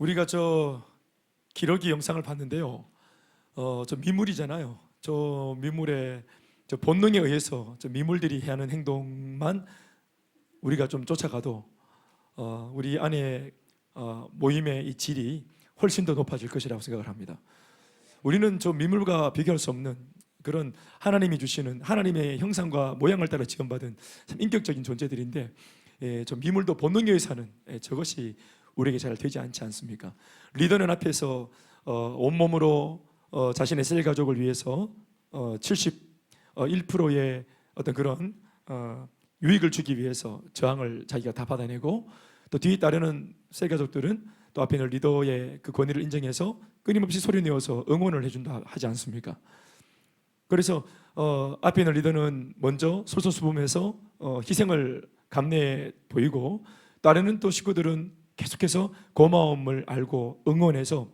우리가 기러기 영상을 봤는데요. 저 미물이잖아요. 저 미물의 저 본능에 의해서 저 미물들이 해야 하는 행동만 우리가 좀 쫓아가도 우리 안에 모임의 이 질이 훨씬 더 높아질 것이라고 생각을 합니다. 우리는 저 미물과 비교할 수 없는 그런 하나님이 주시는 하나님의 형상과 모양을 따라 지음받은 참 인격적인 존재들인데, 저 미물도 본능에 의해서 하는 저것이 우리에게 잘 되지 않지 않습니까? 리더는 앞에서 온몸으로 자신의 셀 가족을 위해서 71%의 어떤 그런 유익을 주기 위해서 저항을 자기가 다 받아내고, 또 뒤에 따르는 셀 가족들은 또 앞에 있는 리더의 그 권위를 인정해서 끊임없이 소리내어서 응원을 해준다 하지 않습니까? 그래서 앞에 있는 리더는 먼저 솔선수범해서 희생을 감내해 보이고, 다른 또 식구들은 계속해서 고마움을 알고 응원해서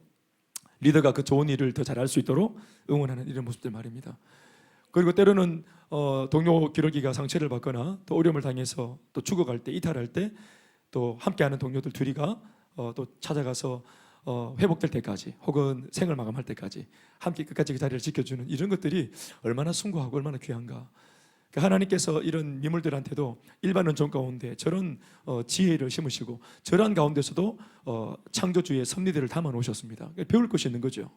리더가 그 좋은 일을 더 잘할 수 있도록 응원하는 이런 모습들 말입니다. 그리고 때로는 동료 기러기가 상처를 받거나 또 어려움을 당해서 또 죽어갈 때, 이탈할 때 또 함께하는 동료들 둘이가 또 찾아가서 회복될 때까지 혹은 생을 마감할 때까지 함께 끝까지 그 자리를 지켜주는 이런 것들이 얼마나 숭고하고 얼마나 귀한가. 하나님께서 이런 미물들한테도 일반 은총 가운데 저런 지혜를 심으시고 저런 가운데서도 창조주의 섭리들을 담아 놓으셨습니다. 배울 것이 있는 거죠.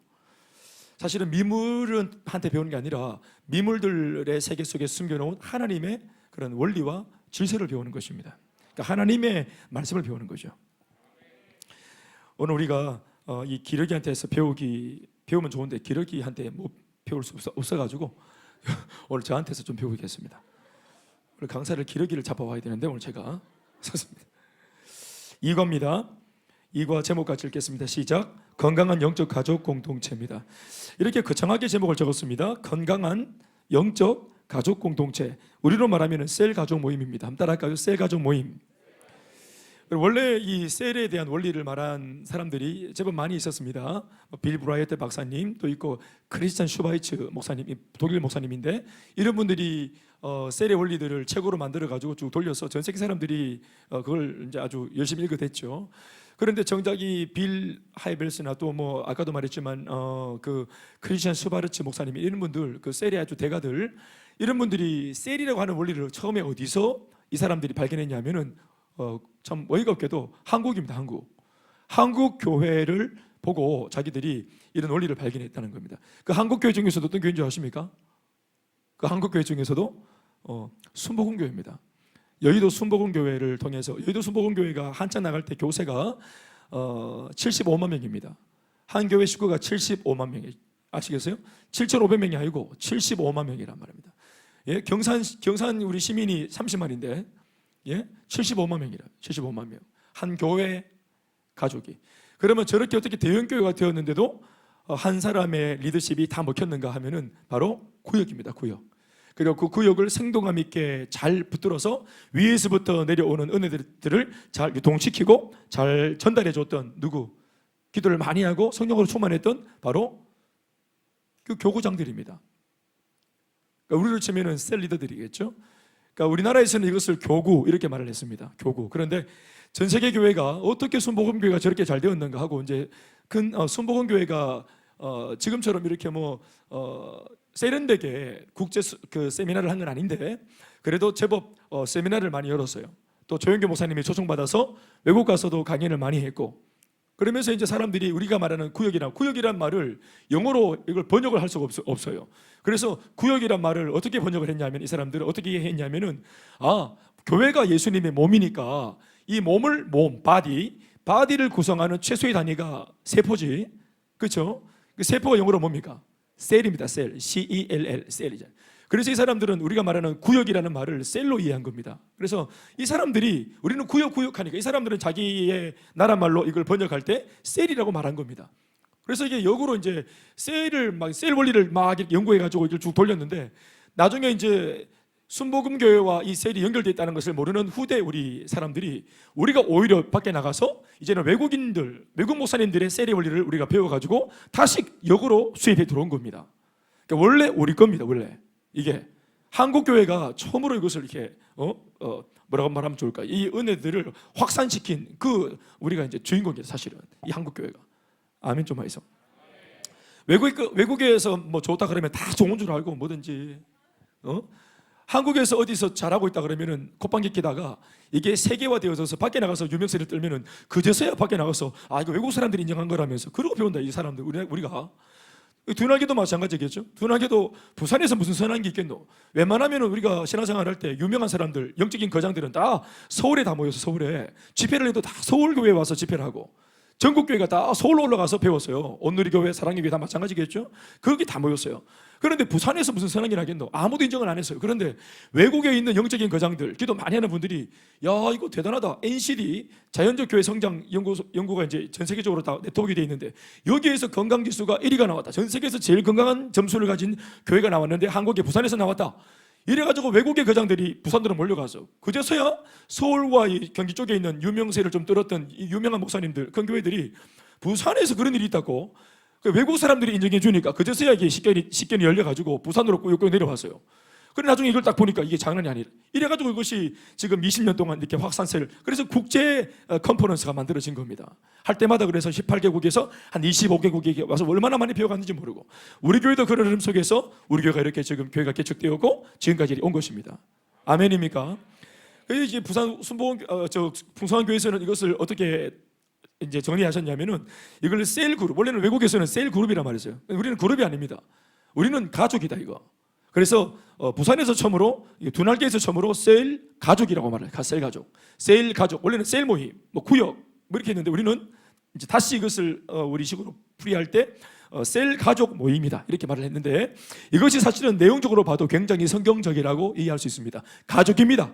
사실은 미물은 한테 배우는 게 아니라 미물들의 세계 속에 숨겨놓은 하나님의 그런 원리와 질서를 배우는 것입니다. 그러니까 하나님의 말씀을 배우는 거죠. 오늘 우리가 이 기러기한테서 배우면 좋은데 기러기한테 못 배울 수 없어가지고 오늘 저한테서 좀 배우겠습니다. 오늘 강사를 기러기를 잡아와야 되는데 오늘 제가 섰습니다. 2과입니다. 2과 제목 같이 읽겠습니다. 시작. 건강한 영적 가족 공동체입니다. 이렇게 거창하게 제목을 적었습니다. 건강한 영적 가족 공동체. 우리로 말하면 셀 가족 모임입니다. 한번 따라할까요? 셀 가족 모임. 원래 이 셀에 대한 원리를 말한 사람들이 제법 많이 있었습니다. 빌 브라이어트 박사님 또 있고 크리스찬 슈바이츠 목사님, 독일 목사님인데 이런 분들이 셀의 원리들을 책으로 만들어 가지고 쭉 돌려서 전 세계 사람들이 그걸 이제 아주 열심히 읽어댔죠. 그런데 정작 이 빌 하이벨스나 또 뭐 아까도 말했지만 그 크리스찬 슈바르츠 목사님 이런 분들, 그 셀의 아주 대가들, 이런 분들이 셀이라고 하는 원리를 처음에 어디서 이 사람들이 발견했냐면은 참 어이가 없게도 한국입니다. 한국 교회를 보고 자기들이 이런 원리를 발견했다는 겁니다. 그 한국 교회 중에서도 어떤 교회인 줄 아십니까? 그 한국 교회 중에서도 순복음교회입니다. 여의도 순복음교회를 통해서, 여의도 순복음교회가 한참 나갈 때 교세가 75만 명입니다. 한 교회 식구가 75만 명이 아시겠어요? 7,500명이 아니고 75만 명이란 말입니다. 예, 경산 우리 시민이 30만인데 75만 명이라. 75만 명. 한 교회 가족이. 그러면 저렇게 어떻게 대형 교회가 되었는데도 한 사람의 리더십이 다 먹혔는가 하면은 바로 구역입니다. 구역. 그리고 그 구역을 생동감 있게 잘 붙들어서 위에서부터 내려오는 은혜들을 잘 유통시키고 잘 전달해 줬던 누구? 기도를 많이 하고 성령으로 충만했던 바로 그 교구장들입니다. 그러니까 우리로 치면은 셀 리더들이겠죠. 그러니까 우리나라에서는 이것을 교구 이렇게 말을 했습니다. 교구. 그런데 전 세계 교회가 어떻게 순복음교회가 저렇게 잘 되었는가 하고 이제 큰 순복음교회가 지금처럼 이렇게 세련되게 국제 그 세미나를 한 건 아닌데 그래도 제법 세미나를 많이 열었어요. 또 조영교 목사님이 초청받아서 외국 가서도 강연을 많이 했고, 그러면서 이제 사람들이 우리가 말하는 구역이란 말을 영어로 이걸 번역을 할 수가 없어요. 그래서 구역이란 말을 어떻게 번역을 했냐면, 이 사람들은 어떻게 했냐면은 교회가 예수님의 몸이니까 이 바디를 구성하는 최소의 단위가 세포지, 그렇죠? 그 세포가 영어로 뭡니까? 셀입니다. 셀, CELL, 셀이잖아요. 그래서 이 사람들은 우리가 말하는 구역이라는 말을 셀로 이해한 겁니다. 그래서 이 사람들이, 우리는 구역하니까 이 사람들은 자기의 나라 말로 이걸 번역할 때 셀이라고 말한 겁니다. 그래서 이게 역으로 이제 셀 원리를 막 연구해 가지고 이걸 쭉 돌렸는데, 나중에 이제 순복음교회와 이 셀이 연결되어 있다는 것을 모르는 후대 우리 사람들이, 우리가 오히려 밖에 나가서 이제는 외국 목사님들의 셀의 원리를 우리가 배워가지고 다시 역으로 수입해 들어온 겁니다. 그러니까 원래 우리 겁니다. 원래 이게 한국 교회가 처음으로 이것을 이렇게 뭐라고 말하면 좋을까? 이 은혜들을 확산시킨 그 우리가 이제 주인공이에요. 사실은 이 한국 교회가. 아멘 좀 하이소. 외국에서 뭐 좋다 그러면 다 좋은 줄 알고 뭐든지 한국에서 어디서 잘하고 있다 그러면은 콧방귀 끼다가 이게 세계화되어서 밖에 나가서 유명세를 떨면은 그제서야 밖에 나가서 아 이거 외국 사람들이 인정한 거라면서 그러고 배운다 이 사람들 우리가. 둔하게도 마찬가지겠죠. 둔하게도 부산에서 무슨 선한 게 있겠노. 웬만하면 우리가 신앙생활 할 때 유명한 사람들 영적인 거장들은 다 서울에 다 모여서 서울에 집회를 해도 다 서울교회에 와서 집회를 하고 전국교회가 다 서울로 올라가서 배웠어요. 온누리교회, 사랑의교회 다 마찬가지겠죠. 거기 다 모였어요. 그런데 부산에서 무슨 선한 일 하겠노. 아무도 인정을 안 했어요. 그런데 외국에 있는 영적인 거장들 기도 많이 하는 분들이 야 이거 대단하다. NCD 자연적 교회 성장 연구가 이제 전 세계적으로 다 네트워크가 돼 있는데 여기에서 건강 지수가 1위가 나왔다. 전 세계에서 제일 건강한 점수를 가진 교회가 나왔는데 한국에 부산에서 나왔다. 이래가지고 외국의 거장들이 부산으로 몰려가서 그제서야 서울과 이 경기 쪽에 있는 유명세를 좀 떨었던 이 유명한 목사님들 큰 교회들이 부산에서 그런 일이 있다고 외국 사람들이 인정해 주니까 그제서야 이게 식견이 열려가지고 부산으로 꾸역꾸역 내려왔어요. 그래 나중에 이걸 딱 보니까 이게 장난이 아니라 이래가지고 이것이 지금 20년 동안 이렇게 확산세를 그래서 국제 컨퍼런스가 만들어진 겁니다. 할 때마다 그래서 18개국에서 한 25개국에 와서 얼마나 많이 배워갔는지 모르고 우리 교회도 그런 흐름 속에서 우리 교회가 이렇게 지금 교회가 개척되었고 지금까지 온 것입니다. 아멘입니까? 그래서 이제 부산 순복음 풍성한 교회에서는 이것을 어떻게 이제 정리하셨냐면은 이걸 셀 그룹 원래는 외국에서는 셀 그룹이란 말이죠. 우리는 그룹이 아닙니다. 우리는 가족이다 이거. 그래서 부산에서 처음으로 두날개에서 처음으로 셀 가족이라고 말해요. 셀 가족, 셀 가족. 원래는 셀 모임, 뭐 구역 뭐 이렇게 했는데 우리는 이제 다시 이것을 우리식으로 풀이할 때 셀 가족 모임이다 이렇게 말을 했는데 이것이 사실은 내용적으로 봐도 굉장히 성경적이라고 이해할 수 있습니다. 가족입니다.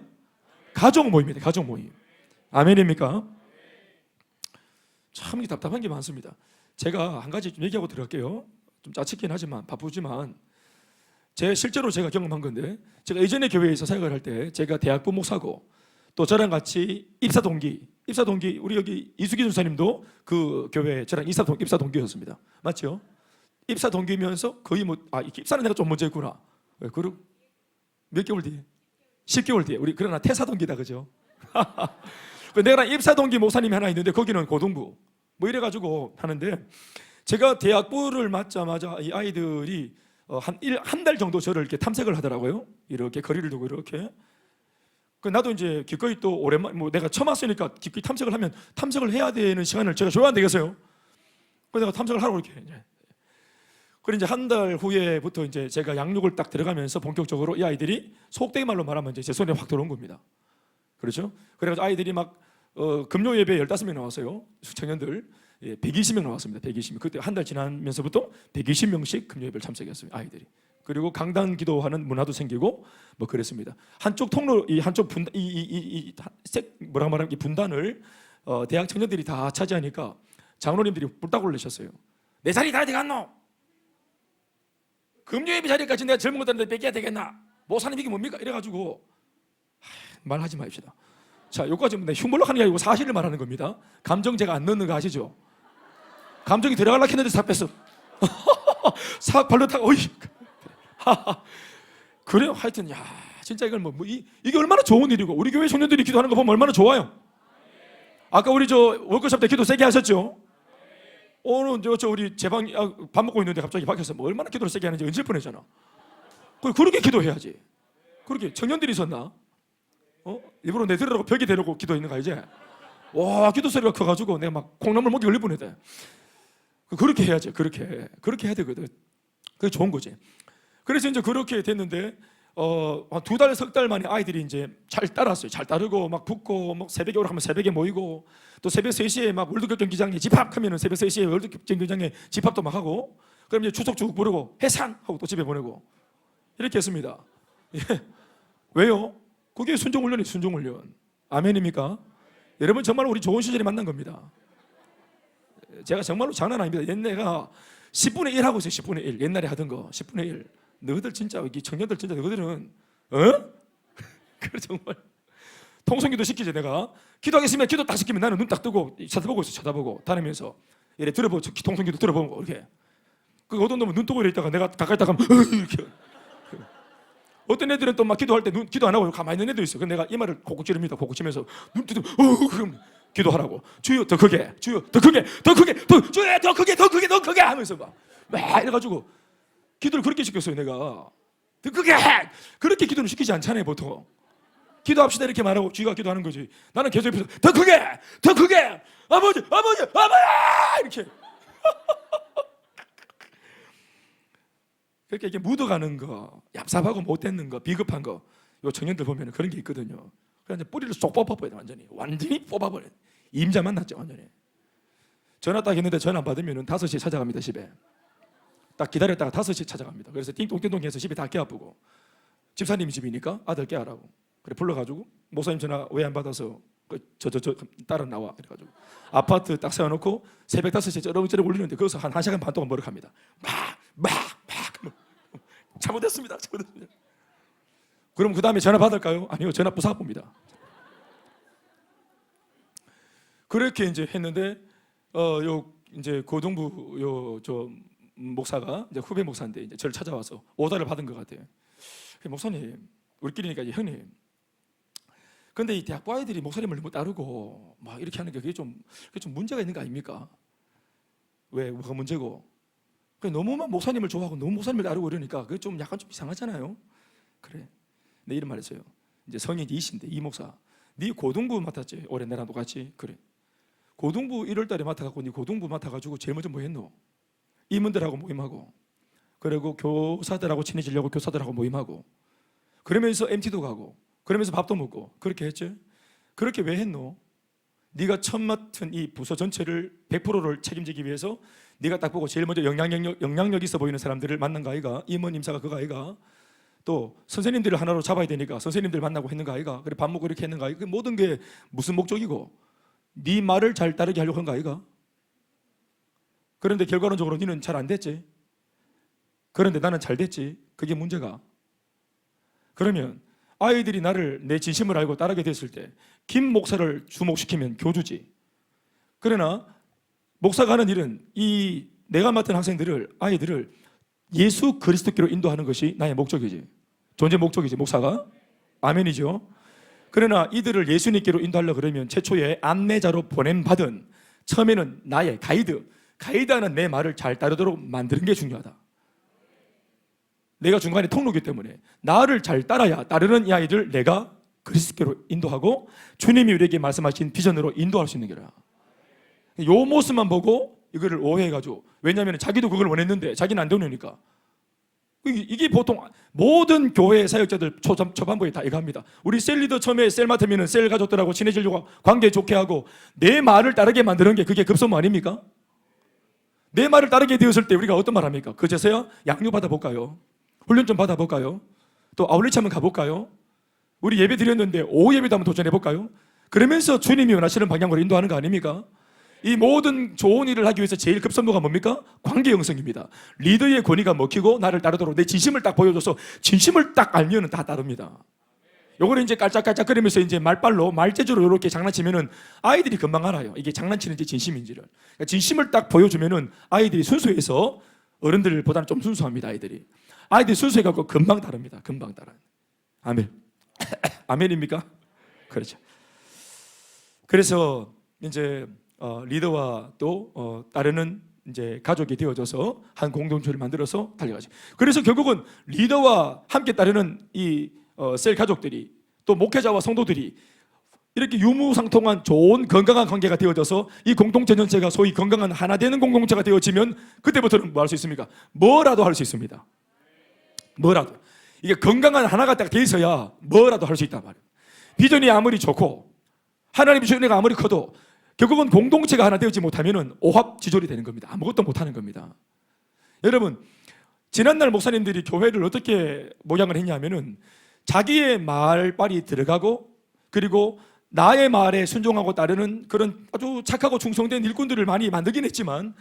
가족 모임입니다. 가족 모임. 아멘입니까? 참 답답한 게 많습니다. 제가 한 가지 좀 얘기하고 들어갈게요. 좀 짜치긴 하지만 바쁘지만. 실제로 제가 경험한 건데 제가 예전에 교회에서 사역을 할 때 제가 대학부 목사고 또 저랑 같이 입사 동기 우리 여기 이수기 전사님도 그 교회 저랑 입사 동기였습니다. 맞죠? 입사 동기면서 거의 입사는 내가 좀 먼저 했구나. 그리고 몇 개월 뒤에 10개월 뒤에 우리 그러나 퇴사 동기다 그죠? 내가 입사 동기 목사님이 하나 있는데 거기는 고등부 뭐 이래가지고 하는데 제가 대학부를 맞자마자 이 아이들이 한 달 정도 저를 이렇게 탐색을 하더라고요. 이렇게 거리를 두고 이렇게. 나도 이제 기꺼이 또 오랜만 내가 처음 왔으니까 기꺼이 탐색을 하면 탐색을 해야 되는 시간을 제가 줘야 안 되겠어요? 그래서 내가 탐색을 하러 이렇게. 그래 이제 한 달 후에부터 이제 제가 양육을 딱 들어가면서 본격적으로 이 아이들이 속된 말로 말하면 이제 제 손에 확 들어온 겁니다. 그렇죠? 그래서 아이들이 막 금요 예배 15명 나왔어요. 청년들. 120명 나왔습니다. 120명. 그때 한 달 지나면서부터 120명씩 금요예배를 참석했어요. 아이들이. 그리고 강단 기도하는 문화도 생기고 뭐 그랬습니다. 한쪽 통로 이 한쪽 뭐라고 말하면 이 분단을 대학 청년들이 다 차지하니까 장로님들이 뿔딱 올리셨어요. 내 자리 다 어디 갔노? 금요예배 자리까지 내가 젊은 것들한테 뺏겨야 되겠나? 모사님 이게 뭡니까? 이래가지고 말하지 마십시다. 자, 여기까지 흉물로 하는 게 아니고 사실을 말하는 겁니다. 감정 제가 안 넣는 거 아시죠? 감정이 들어가려고 했는데 싹 뺐어. 싹 발로 타고 어이. 그래요. 하여튼 야 진짜 이걸 이게 얼마나 좋은 일이고 우리 교회 청년들이 기도하는 거 보면 얼마나 좋아요. 아까 우리 월급샵 때 기도 세게 하셨죠? 오늘 우리 제방 밥 먹고 있는데 갑자기 밖에서 뭐 얼마나 기도를 세게 하는지 얹을 뻔했잖아. 그렇게 기도해야지. 그렇게 청년들이 있었나? 일부러 내 들으라고 벽에 대려고 기도했는 거 이제. 와 기도 소리가 커가지고 내가 막 콩나물 목이 걸릴 뻔했대. 그렇게 해야지. 그렇게 해야 되거든. 그게 좋은 거지. 그래서 이제 그렇게 됐는데 한 2달, 3달 만에 아이들이 이제 잘 따랐어요. 잘 따르고 막 붙고 막 새벽에 오라 하면 새벽에 모이고 또 새벽 3시에 막 월드컵 경기장에 집합하면은 새벽 3시에 월드컵 경기장에 집합도 막 하고 그럼 이제 추석 부르고 해산 하고 또 집에 보내고 이렇게 했습니다. 예. 왜요? 그게 순종훈련이 순종훈련. 아멘입니까? 여러분 정말 우리 좋은 시절에 만난 겁니다. 제가 정말로 장난 아닙니다. 옛날가 10분의 1 하고 있어요. 10분의 1 옛날에 하던 거 10분의 1 너희들 진짜 여기 청년들 진짜 너희들은 그래 정말 통성기도 시키지. 내가 기도하겠으면 기도 딱 시키면 나는 눈 딱 뜨고 쳐다보고 있어. 쳐다보고 다니면서 이래 들어보고 통성기도 들어보고 이렇게 그 어떤 놈은 눈 뜨고 이래 있다가 내가 가까이 딱 가면 이렇게 어떤 애들은 또 막 기도할 때 기도 안 하고 가만히 있는 애도 있어. 그래서 내가 이 말을 콕콕 찌릅니다. 콕콕 치면서 눈 뜨고 그럼 기도하라고. 주여 더 크게, 주여 더 크게, 더 크게, 주여 더 크게, 더 크게, 더 크게 하면서 막 이래가지고 기도를 그렇게 시켰어요. 내가 더 크게 그렇게 기도를 시키지 않잖아요. 보통 기도합시다 이렇게 말하고 쥐가 기도하는 거지. 나는 계속 옆에서 더 크게, 더 크게, 아버지, 아버지, 아버지 이렇게. 그렇게 이렇게 묻어가는 거, 얍삽하고 못됐는 거, 비겁한 거, 요 청년들 보면 그런 게 있거든요. 그래서 뿌리를 쏙 뽑아버려야 돼. 완전히 뽑아버려. 임자만 났죠. 완전히. 전화 딱 했는데 전화 안 받으면 5시에 찾아갑니다. 집에 딱 기다렸다가 5시에 찾아갑니다. 그래서 띵동띵동 해서 집에 다 깨아프고, 집사님 집이니까 아들 깨하라고 그래 불러가지고, 목사님 전화 왜 안 받아서 저 딸은 나와 이래가지고 아파트 딱 세워놓고 새벽 5시에 쩌렁쩌렁 울리는데 거기서 한 1시간 반 동안 머럭합니다. 막 잘못했습니다. 그럼 그 다음에 전화 받을까요? 아니요, 전화 부사봅니다. 그렇게 이제 했는데 요 이제 고등부 요 저 목사가 이제 후배 목사인데 이제 저를 찾아와서 오다를 받은 것 같아요. 목사님, 우리끼리니까 이제 형님. 근데 이 대학부 아이들이 목사님을 너무 따르고 막 이렇게 하는 게 그게 좀 문제가 있는 거 아닙니까? 왜 뭐가 문제고? 너무만 목사님을 좋아하고 너무 목사님을 따르고 이러니까 그게 좀 약간 좀 이상하잖아요. 그래. 내 이름 말했어요. 이제 성인 이신데 이 목사, 네 고등부 맡았지? 올해 내랑 똑같이. 그래. 고등부 1월 달에 맡아갖고 네 고등부 맡아가지고 제일 먼저 뭐 했노? 임원들하고 모임하고, 그리고 교사들하고 친해지려고 교사들하고 모임하고, 그러면서 MT도 가고, 그러면서 밥도 먹고 그렇게 했지? 그렇게 왜 했노? 네가 처음 맡은 이 부서 전체를 100%를 책임지기 위해서 네가 딱 보고 제일 먼저 영향력 있어 보이는 사람들을 만난 거 아이가? 임원 임사가 그거 아이가? 또 선생님들을 하나로 잡아야 되니까 선생님들 만나고 했는 거 아이가? 그래 밥 먹고 이렇게 했는 거 아이가? 그 모든 게 무슨 목적이고? 네 말을 잘 따르게 하려고 한 거 아이가? 그런데 결과론적으로 너는 잘 안 됐지? 그런데 나는 잘 됐지? 그게 문제가. 그러면 아이들이 나를 내 진심을 알고 따르게 됐을 때 김 목사를 주목시키면 교주지. 그러나 목사가 하는 일은 이 내가 맡은 학생들을, 아이들을 예수 그리스도께로 인도하는 것이 나의 목적이지. 존재 목적이지, 목사가. 아멘이죠. 그러나 이들을 예수님께로 인도하려고 그러면 최초에 안내자로 보냄받은, 처음에는 나의 가이드하는 내 말을 잘 따르도록 만드는 게 중요하다. 내가 중간에 통로기 때문에 나를 잘 따르는 이 아이들 내가 그리스도께로 인도하고 주님이 우리에게 말씀하신 비전으로 인도할 수 있는 게라. 요 모습만 보고 이거를 오해해가지고, 왜냐하면 자기도 그걸 원했는데 자기는 안 되니까. 이게 보통 모든 교회 사역자들 초반부에 다 이거 합니다. 우리 셀 리더 처음에 셀 맡으면 셀 가족들하고 친해지려고 관계 좋게 하고 내 말을 따르게 만드는 게 그게 급선무 아닙니까? 내 말을 따르게 되었을 때 우리가 어떤 말 합니까? 그제서야 양육 받아볼까요? 훈련 좀 받아볼까요? 또 아울리치 한번 가볼까요? 우리 예배 드렸는데 오후 예배도 한번 도전해볼까요? 그러면서 주님이 원하시는 방향으로 인도하는 거 아닙니까? 이 모든 좋은 일을 하기 위해서 제일 급선무가 뭡니까? 관계 형성입니다. 리더의 권위가 먹히고 나를 따르도록 내 진심을 딱 보여줘서 진심을 딱 알면 다 따릅니다. 요거를 이제 깔짝깔짝거리면서 이제 말빨로 말재주로 이렇게 장난치면은 아이들이 금방 알아요. 이게 장난치는지 진심인지를. 그러니까 진심을 딱 보여주면은 아이들이 순수해서 어른들보다는 좀 순수합니다. 아이들이 순수해갖고 금방 따릅니다. 금방 따라. 아멘. 아멘입니까? 그렇죠. 그래서 이제 리더와 또 따르는 이제 가족이 되어져서 한 공동체를 만들어서 달려가죠. 그래서 결국은 리더와 함께 따르는 이 셀 가족들이, 또 목회자와 성도들이 이렇게 유무상통한 좋은 건강한 관계가 되어져서 이 공동체 전체가 소위 건강한 하나 되는 공동체가 되어지면 그때부터는 뭐 할 수 있습니까? 뭐라도 할 수 있습니다. 뭐라도. 이게 건강한 하나가 딱 돼 있어야 뭐라도 할 수 있단 말이에요. 비전이 아무리 좋고 하나님의 주권이 아무리 커도 결국은 공동체가 하나 되지 못하면 오합지졸이 되는 겁니다. 아무것도 못하는 겁니다. 여러분, 지난날 목사님들이 교회를 어떻게 모양을 했냐면은 자기의 말빨이 들어가고, 그리고 나의 말에 순종하고 따르는 그런 아주 착하고 충성된 일꾼들을 많이 만들긴 했지만,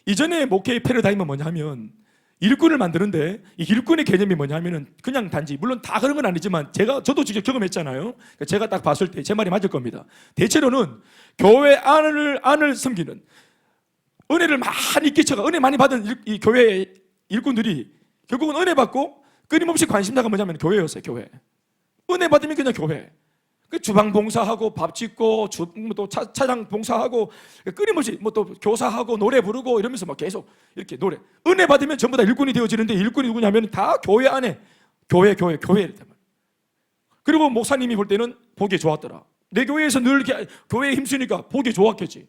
이전에 목회의 패러다임은 뭐냐 하면 일꾼을 만드는데, 이 일꾼의 개념이 뭐냐 하면은 그냥 단지, 물론 다 그런 건 아니지만 저도 직접 경험했잖아요. 제가 딱 봤을 때 제 말이 맞을 겁니다. 대체로는 교회 안을 섬기는, 은혜를 많이 끼쳐가 은혜 많이 받은 이 교회의 일꾼들이 결국은 은혜 받고 끊임없이 관심사가 뭐냐면 교회였어요. 교회. 은혜 받으면 그냥 교회. 그 주방 봉사하고 밥 짓고 또 차장 봉사하고 끊임없이 뭐 또 교사하고 노래 부르고 이러면서 막 계속 이렇게 노래. 은혜 받으면 전부 다 일꾼이 되어지는데 일꾼이 누구냐면 다 교회 안에 교회. 그리고 목사님이 볼 때는 보기 좋았더라. 내 교회에서 늘 교회에 힘쓰니까 보기 좋았겠지.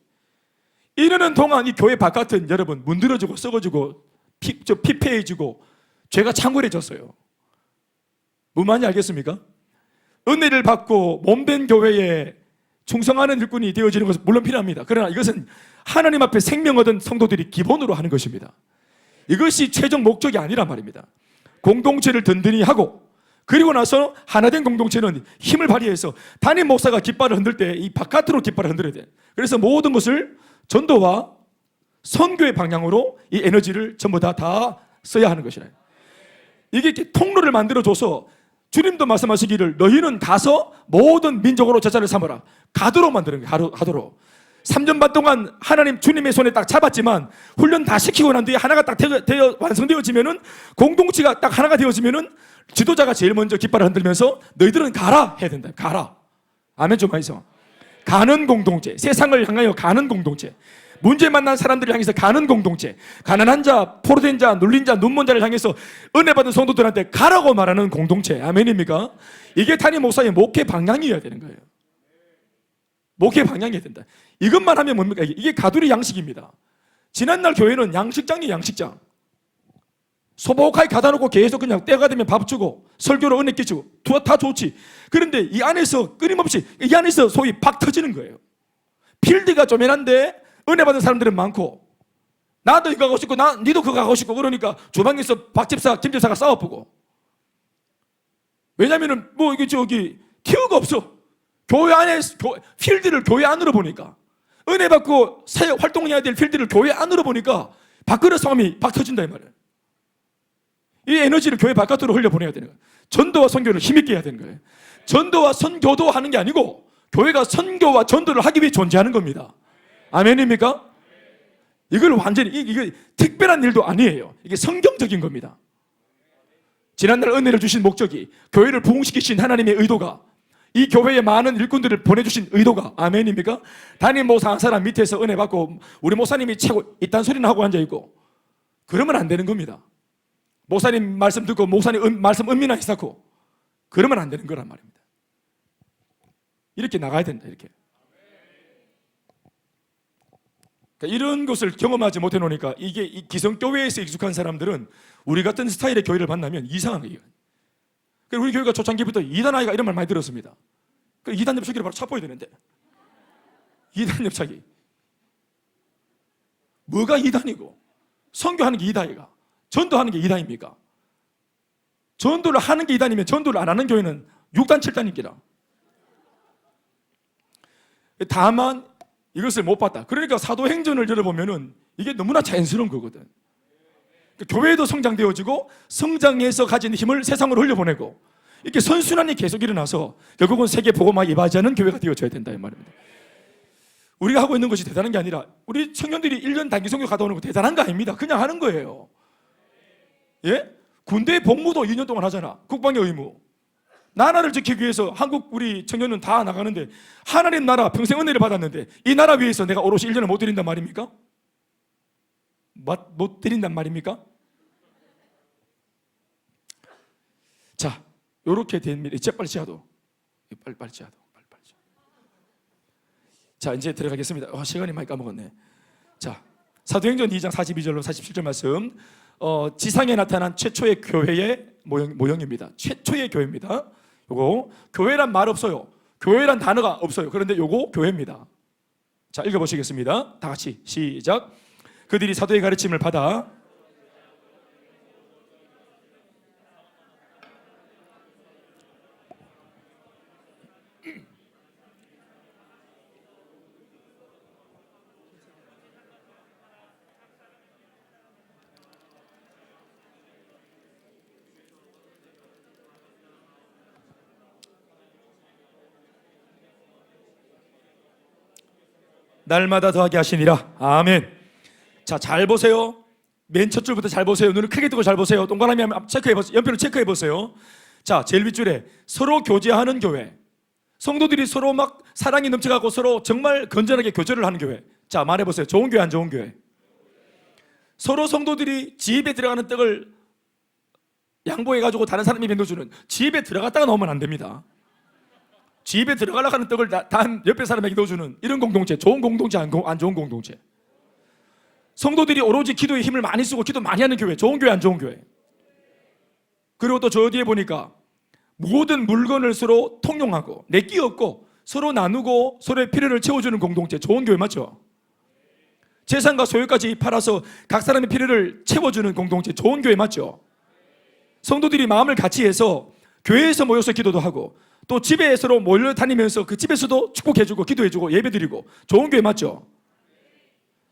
이러는 동안 이 교회 바깥은 여러분 문드러지고 썩어지고 피폐해지고 죄가 창궐해졌어요. 무슨 말인지 알겠습니까? 은혜를 받고 몸된 교회에 충성하는 일꾼이 되어지는 것은 물론 필요합니다. 그러나 이것은 하나님 앞에 생명 얻은 성도들이 기본으로 하는 것입니다. 이것이 최종 목적이 아니란 말입니다. 공동체를 든든히 하고 그리고 나서 하나된 공동체는 힘을 발휘해서 담임 목사가 깃발을 흔들 때 이 바깥으로 깃발을 흔들어야 돼. 그래서 모든 것을 전도와 선교의 방향으로 이 에너지를 전부 다 써야 하는 것이라. 이게 이렇게 통로를 만들어줘서 주님도 말씀하시기를 너희는 가서 모든 민족으로 제자를 삼아라. 가도록 만드는 거예요. 가도록. 3년 반 동안 하나님 주님의 손에 딱 잡았지만 훈련 다 시키고 난 뒤에 하나가 딱 완성되어지면은 공동체가 딱 하나가 되어지면은 지도자가 제일 먼저 깃발을 흔들면서 너희들은 가라 해야 된다. 가라. 아멘 좀 하이소. 가는 공동체. 세상을 향하여 가는 공동체. 문제 만난 사람들을 향해서 가는 공동체. 가난한 자, 포로된 자, 눌린 자, 눈먼 자를 향해서 은혜 받은 성도들한테 가라고 말하는 공동체. 아멘입니까? 이게 담임 목사의 목회 방향이어야 되는 거예요. 목회 방향이어야 된다. 이것만 하면 뭡니까? 이게 가두리 양식입니다. 지난날 교회는 양식장이에요. 양식장. 소복하게 가다 놓고 계속 그냥 때가 되면 밥 주고 설교로 은혜 끼치고 다 좋지. 그런데 이 안에서 끊임없이 이 안에서 소위 박 터지는 거예요. 필드가 쪼매난데 은혜 받은 사람들은 많고 나도 이거 하고 싶고 니도 그거 하고 싶고 그러니까 주방에서 박집사 김집사가 싸워보고. 왜냐면은 뭐 이게 티어가 없어. 교회 안에 필드를 교회 안으로 보니까 은혜 받고 활동해야 될 필드를 교회 안으로 보니까 밖으로 싸움이 박 터진다 이 말이에요. 이 에너지를 교회 바깥으로 흘려보내야 되는 거예요. 전도와 선교를 힘있게 해야 되는 거예요. 전도와 선교도 하는 게 아니고 교회가 선교와 전도를 하기 위해 존재하는 겁니다. 아멘입니까? 이걸 완전히 이게 특별한 일도 아니에요. 이게 성경적인 겁니다. 지난날 은혜를 주신 목적이 교회를 부흥시키신 하나님의 의도가 이 교회에 많은 일꾼들을 보내주신 의도가 아멘입니까? 담임 목사 한 사람 밑에서 은혜 받고 우리 목사님이 최고 이딴 소리는 하고 앉아있고 그러면 안 되는 겁니다. 목사님 말씀 듣고 목사님 말씀 은밀나 해석하고 그러면 안 되는 거란 말입니다. 이렇게 나가야 된다. 이렇게. 그러니까 이런 것을 경험하지 못해 놓으니까 이게 이 기성교회에서 익숙한 사람들은 우리 같은 스타일의 교회를 만나면 이상한 거예요. 그리고 우리 교회가 초창기부터 이단 아이가 이런 말 많이 들었습니다. 그 이단 엽차기를 바로 쳐보야 되는데 이단 엽차기 뭐가 이단이고 선교하는 게 이단이가 전도하는 게 이단입니까? 전도를 하는 게 이단이면 전도를 안 하는 교회는 6단 7단입니다. 다만 이것을 못 봤다. 그러니까 사도행전을 열어보면은 이게 너무나 자연스러운 거거든. 교회도 성장되어지고 성장해서 가진 힘을 세상으로 흘려보내고 이렇게 선순환이 계속 일어나서 결국은 세계 복음화에 이바지하는 교회가 되어져야 된다 이 말입니다. 우리가 하고 있는 것이 대단한 게 아니라 우리 청년들이 1년 단기 선교 갔다 오는 거 대단한 거 아닙니다. 그냥 하는 거예요. 예? 군대 복무도 2년 동안 하잖아. 국방의 의무. 나라를 지키기 위해서 한국 우리 청년은 다 나가는데 하나님 나라 평생 은혜를 받았는데 이 나라 위해서 내가 오롯이 1년을 못 드린단 말입니까? 못 드린단 말입니까? 자, 요렇게 됩니다. 이제 빨리 지하도. 빨리 지하도. 자, 이제 들어가겠습니다. 시간이 많이 까먹었네. 자, 사도행전 2장 42절로 47절 말씀. 지상에 나타난 최초의 교회의 모형입니다. 최초의 교회입니다. 요거 교회란 말 없어요. 교회란 단어가 없어요. 그런데 요거 교회입니다. 자, 읽어보시겠습니다. 다 같이 시작. 그들이 사도의 가르침을 받아 날마다 더하게 하시니라. 아멘. 자, 잘 보세요. 맨 첫 줄부터 잘 보세요. 눈을 크게 뜨고 잘 보세요. 동그라미 하면 체크해보세요. 연필로 체크해보세요. 자, 제일 윗줄에 서로 교제하는 교회. 성도들이 서로 막 사랑이 넘쳐가고 서로 정말 건전하게 교제를 하는 교회. 자, 말해보세요. 좋은 교회 안 좋은 교회? 서로 성도들이 집에 들어가는 떡을 양보해가지고 다른 사람이 나눠주는, 집에 들어갔다가 나오면 안 됩니다. 집에 들어가려고 하는 떡을 다른 옆에 사람에게 넣어주는 이런 공동체, 좋은 공동체 안 좋은 공동체? 성도들이 오로지 기도에 힘을 많이 쓰고 기도 많이 하는 교회, 좋은 교회 안 좋은 교회? 그리고 또 저 뒤에 보니까 모든 물건을 서로 통용하고 내끼 없고 서로 나누고 서로의 필요를 채워주는 공동체, 좋은 교회 맞죠? 재산과 소유까지 팔아서 각 사람의 필요를 채워주는 공동체, 좋은 교회 맞죠? 성도들이 마음을 같이 해서 교회에서 모여서 기도도 하고 또 집에 서로 몰려 다니면서 그 집에서도 축복해주고 기도해주고 예배드리고, 좋은 교회 맞죠?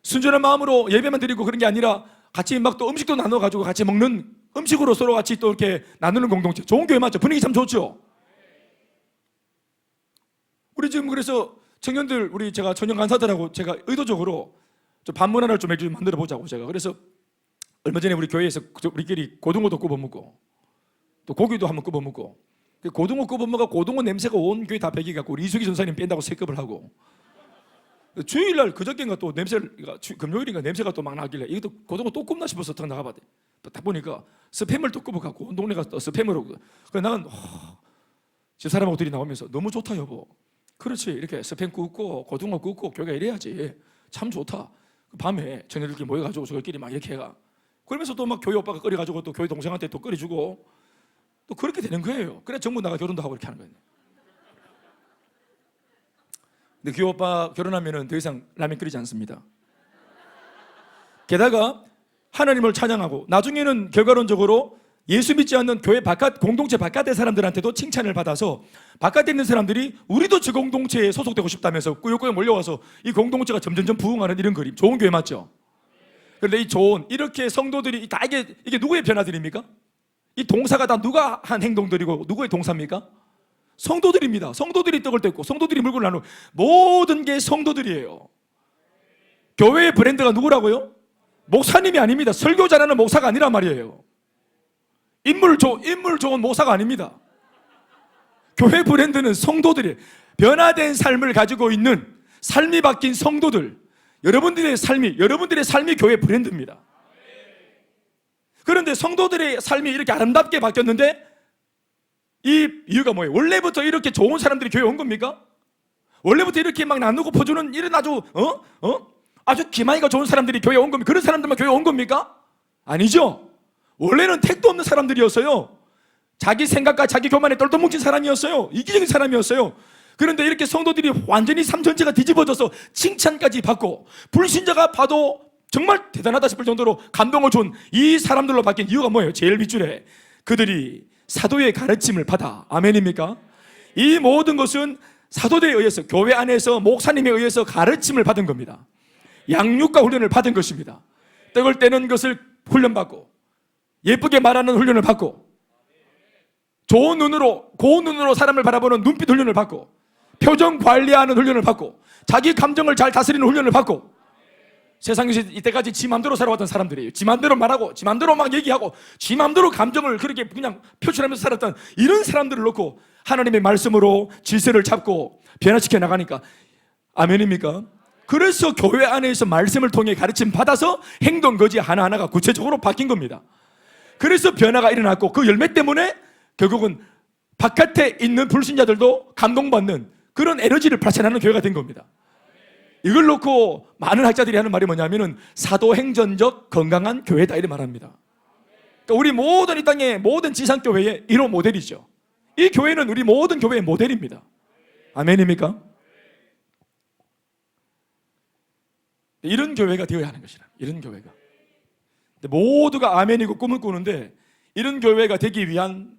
순전한 마음으로 예배만 드리고 그런 게 아니라 같이 막 또 음식도 나눠가지고 같이 먹는, 음식으로 서로 같이 또 이렇게 나누는 공동체, 좋은 교회 맞죠? 분위기 참 좋죠? 우리 지금 그래서 청년들, 제가 청년 간사들하고 제가 의도적으로 좀 반문화를 좀 만들어 보자고 제가. 그래서 얼마 전에 우리 교회에서 우리끼리 고등어도 굽어 먹고 또 고기도 한번 굽어 먹고, 고등어 굽어 먹어 고등어 냄새가 온 교회 다 배기갖고 우리 이수기 전사님 뺀다고 세급을 하고, 주일날 그저께인가 또 냄새를, 금요일인가 냄새가 또 막 나길래 이것도 고등어 또 굽나 싶어서 딱 나가봤대. 딱 보니까 스팸을 또 굽어갖고 온 동네가 또 스팸으로. 그래서 나는 집 사람하고 둘이 나오면서 너무 좋다 여보. 그렇지, 이렇게 스팸 굽고 고등어 굽고 교회가 이래야지. 참 좋다. 밤에 저녁들끼리 모여가지고 저희끼리 막 이렇게 해가. 그러면서 또 막 교회 오빠가 끓여가지고 또 교회 동생한테 또 끓여주고 또 그렇게 되는 거예요. 그래 전부 나가 결혼도 하고 이렇게 하는 거예요. 근데 교회 오빠 결혼하면은 더 이상 라면 끓이지 않습니다. 게다가 하나님을 찬양하고 나중에는 결과론적으로 예수 믿지 않는 교회 바깥, 공동체 바깥의 사람들한테도 칭찬을 받아서 바깥에 있는 사람들이 우리도 저 공동체에 소속되고 싶다면서 꾸역꾸역 몰려와서 이 공동체가 점점점 부흥하는 이런 그림, 좋은 교회 맞죠? 그런데 이 좋은, 이렇게 성도들이 다 이게 누구의 변화들입니까? 이 동사가 다 누가 한 행동들이고 누구의 동사입니까? 성도들입니다. 성도들이 떡을 뗐고 성도들이 물건을 나누고, 모든 게 성도들이에요. 교회의 브랜드가 누구라고요? 목사님이 아닙니다. 설교 잘하는 목사가 아니란 말이에요. 인물 좋은 목사가 아닙니다. 교회 브랜드는 성도들이 변화된 삶을 가지고 있는, 삶이 바뀐 성도들, 여러분들의 삶이 교회 브랜드입니다. 그런데 성도들의 삶이 이렇게 아름답게 바뀌었는데 이 이유가 뭐예요? 원래부터 이렇게 좋은 사람들이 교회에 온 겁니까? 원래부터 이렇게 막 나누고 퍼주는 이런 아주 기마이가 좋은 사람들이 교회에 온 겁니까? 그런 사람들만 교회에 온 겁니까? 아니죠. 원래는 택도 없는 사람들이었어요. 자기 생각과 자기 교만에 똘똘 뭉친 사람이었어요. 이기적인 사람이었어요. 그런데 이렇게 성도들이 완전히 삶 전체가 뒤집어져서 칭찬까지 받고 불신자가 봐도 정말 대단하다 싶을 정도로 감동을 준 이 사람들로 바뀐 이유가 뭐예요? 제일 밑줄에 그들이 사도의 가르침을 받아. 아멘입니까? 이 모든 것은 사도들에 의해서, 교회 안에서 목사님에 의해서 가르침을 받은 겁니다. 양육과 훈련을 받은 것입니다. 떡을 떼는 것을 훈련받고, 예쁘게 말하는 훈련을 받고, 좋은 눈으로, 고운 눈으로 사람을 바라보는 눈빛 훈련을 받고, 표정 관리하는 훈련을 받고, 자기 감정을 잘 다스리는 훈련을 받고, 세상에서 이때까지 지 맘대로 살아왔던 사람들이에요. 지 맘대로 말하고, 지 맘대로 막 얘기하고, 지 맘대로 감정을 그렇게 그냥 표출하면서 살았던 이런 사람들을 놓고 하나님의 말씀으로 질서를 잡고 변화시켜 나가니까, 아멘입니까? 그래서 교회 안에서 말씀을 통해 가르침 받아서 행동 거지 하나하나가 구체적으로 바뀐 겁니다. 그래서 변화가 일어났고, 그 열매 때문에 결국은 바깥에 있는 불신자들도 감동받는 그런 에너지를 발산하는 교회가 된 겁니다. 이걸 놓고 많은 학자들이 하는 말이 뭐냐면은 사도행전적 건강한 교회다, 이렇게 말합니다. 그러니까 우리 모든 이 땅의 모든 지상교회의 1호 모델이죠. 이 교회는 우리 모든 교회의 모델입니다. 아멘입니까? 이런 교회가 되어야 하는 것이라. 이런 교회가. 모두가 아멘이고 꿈을 꾸는데, 이런 교회가 되기 위한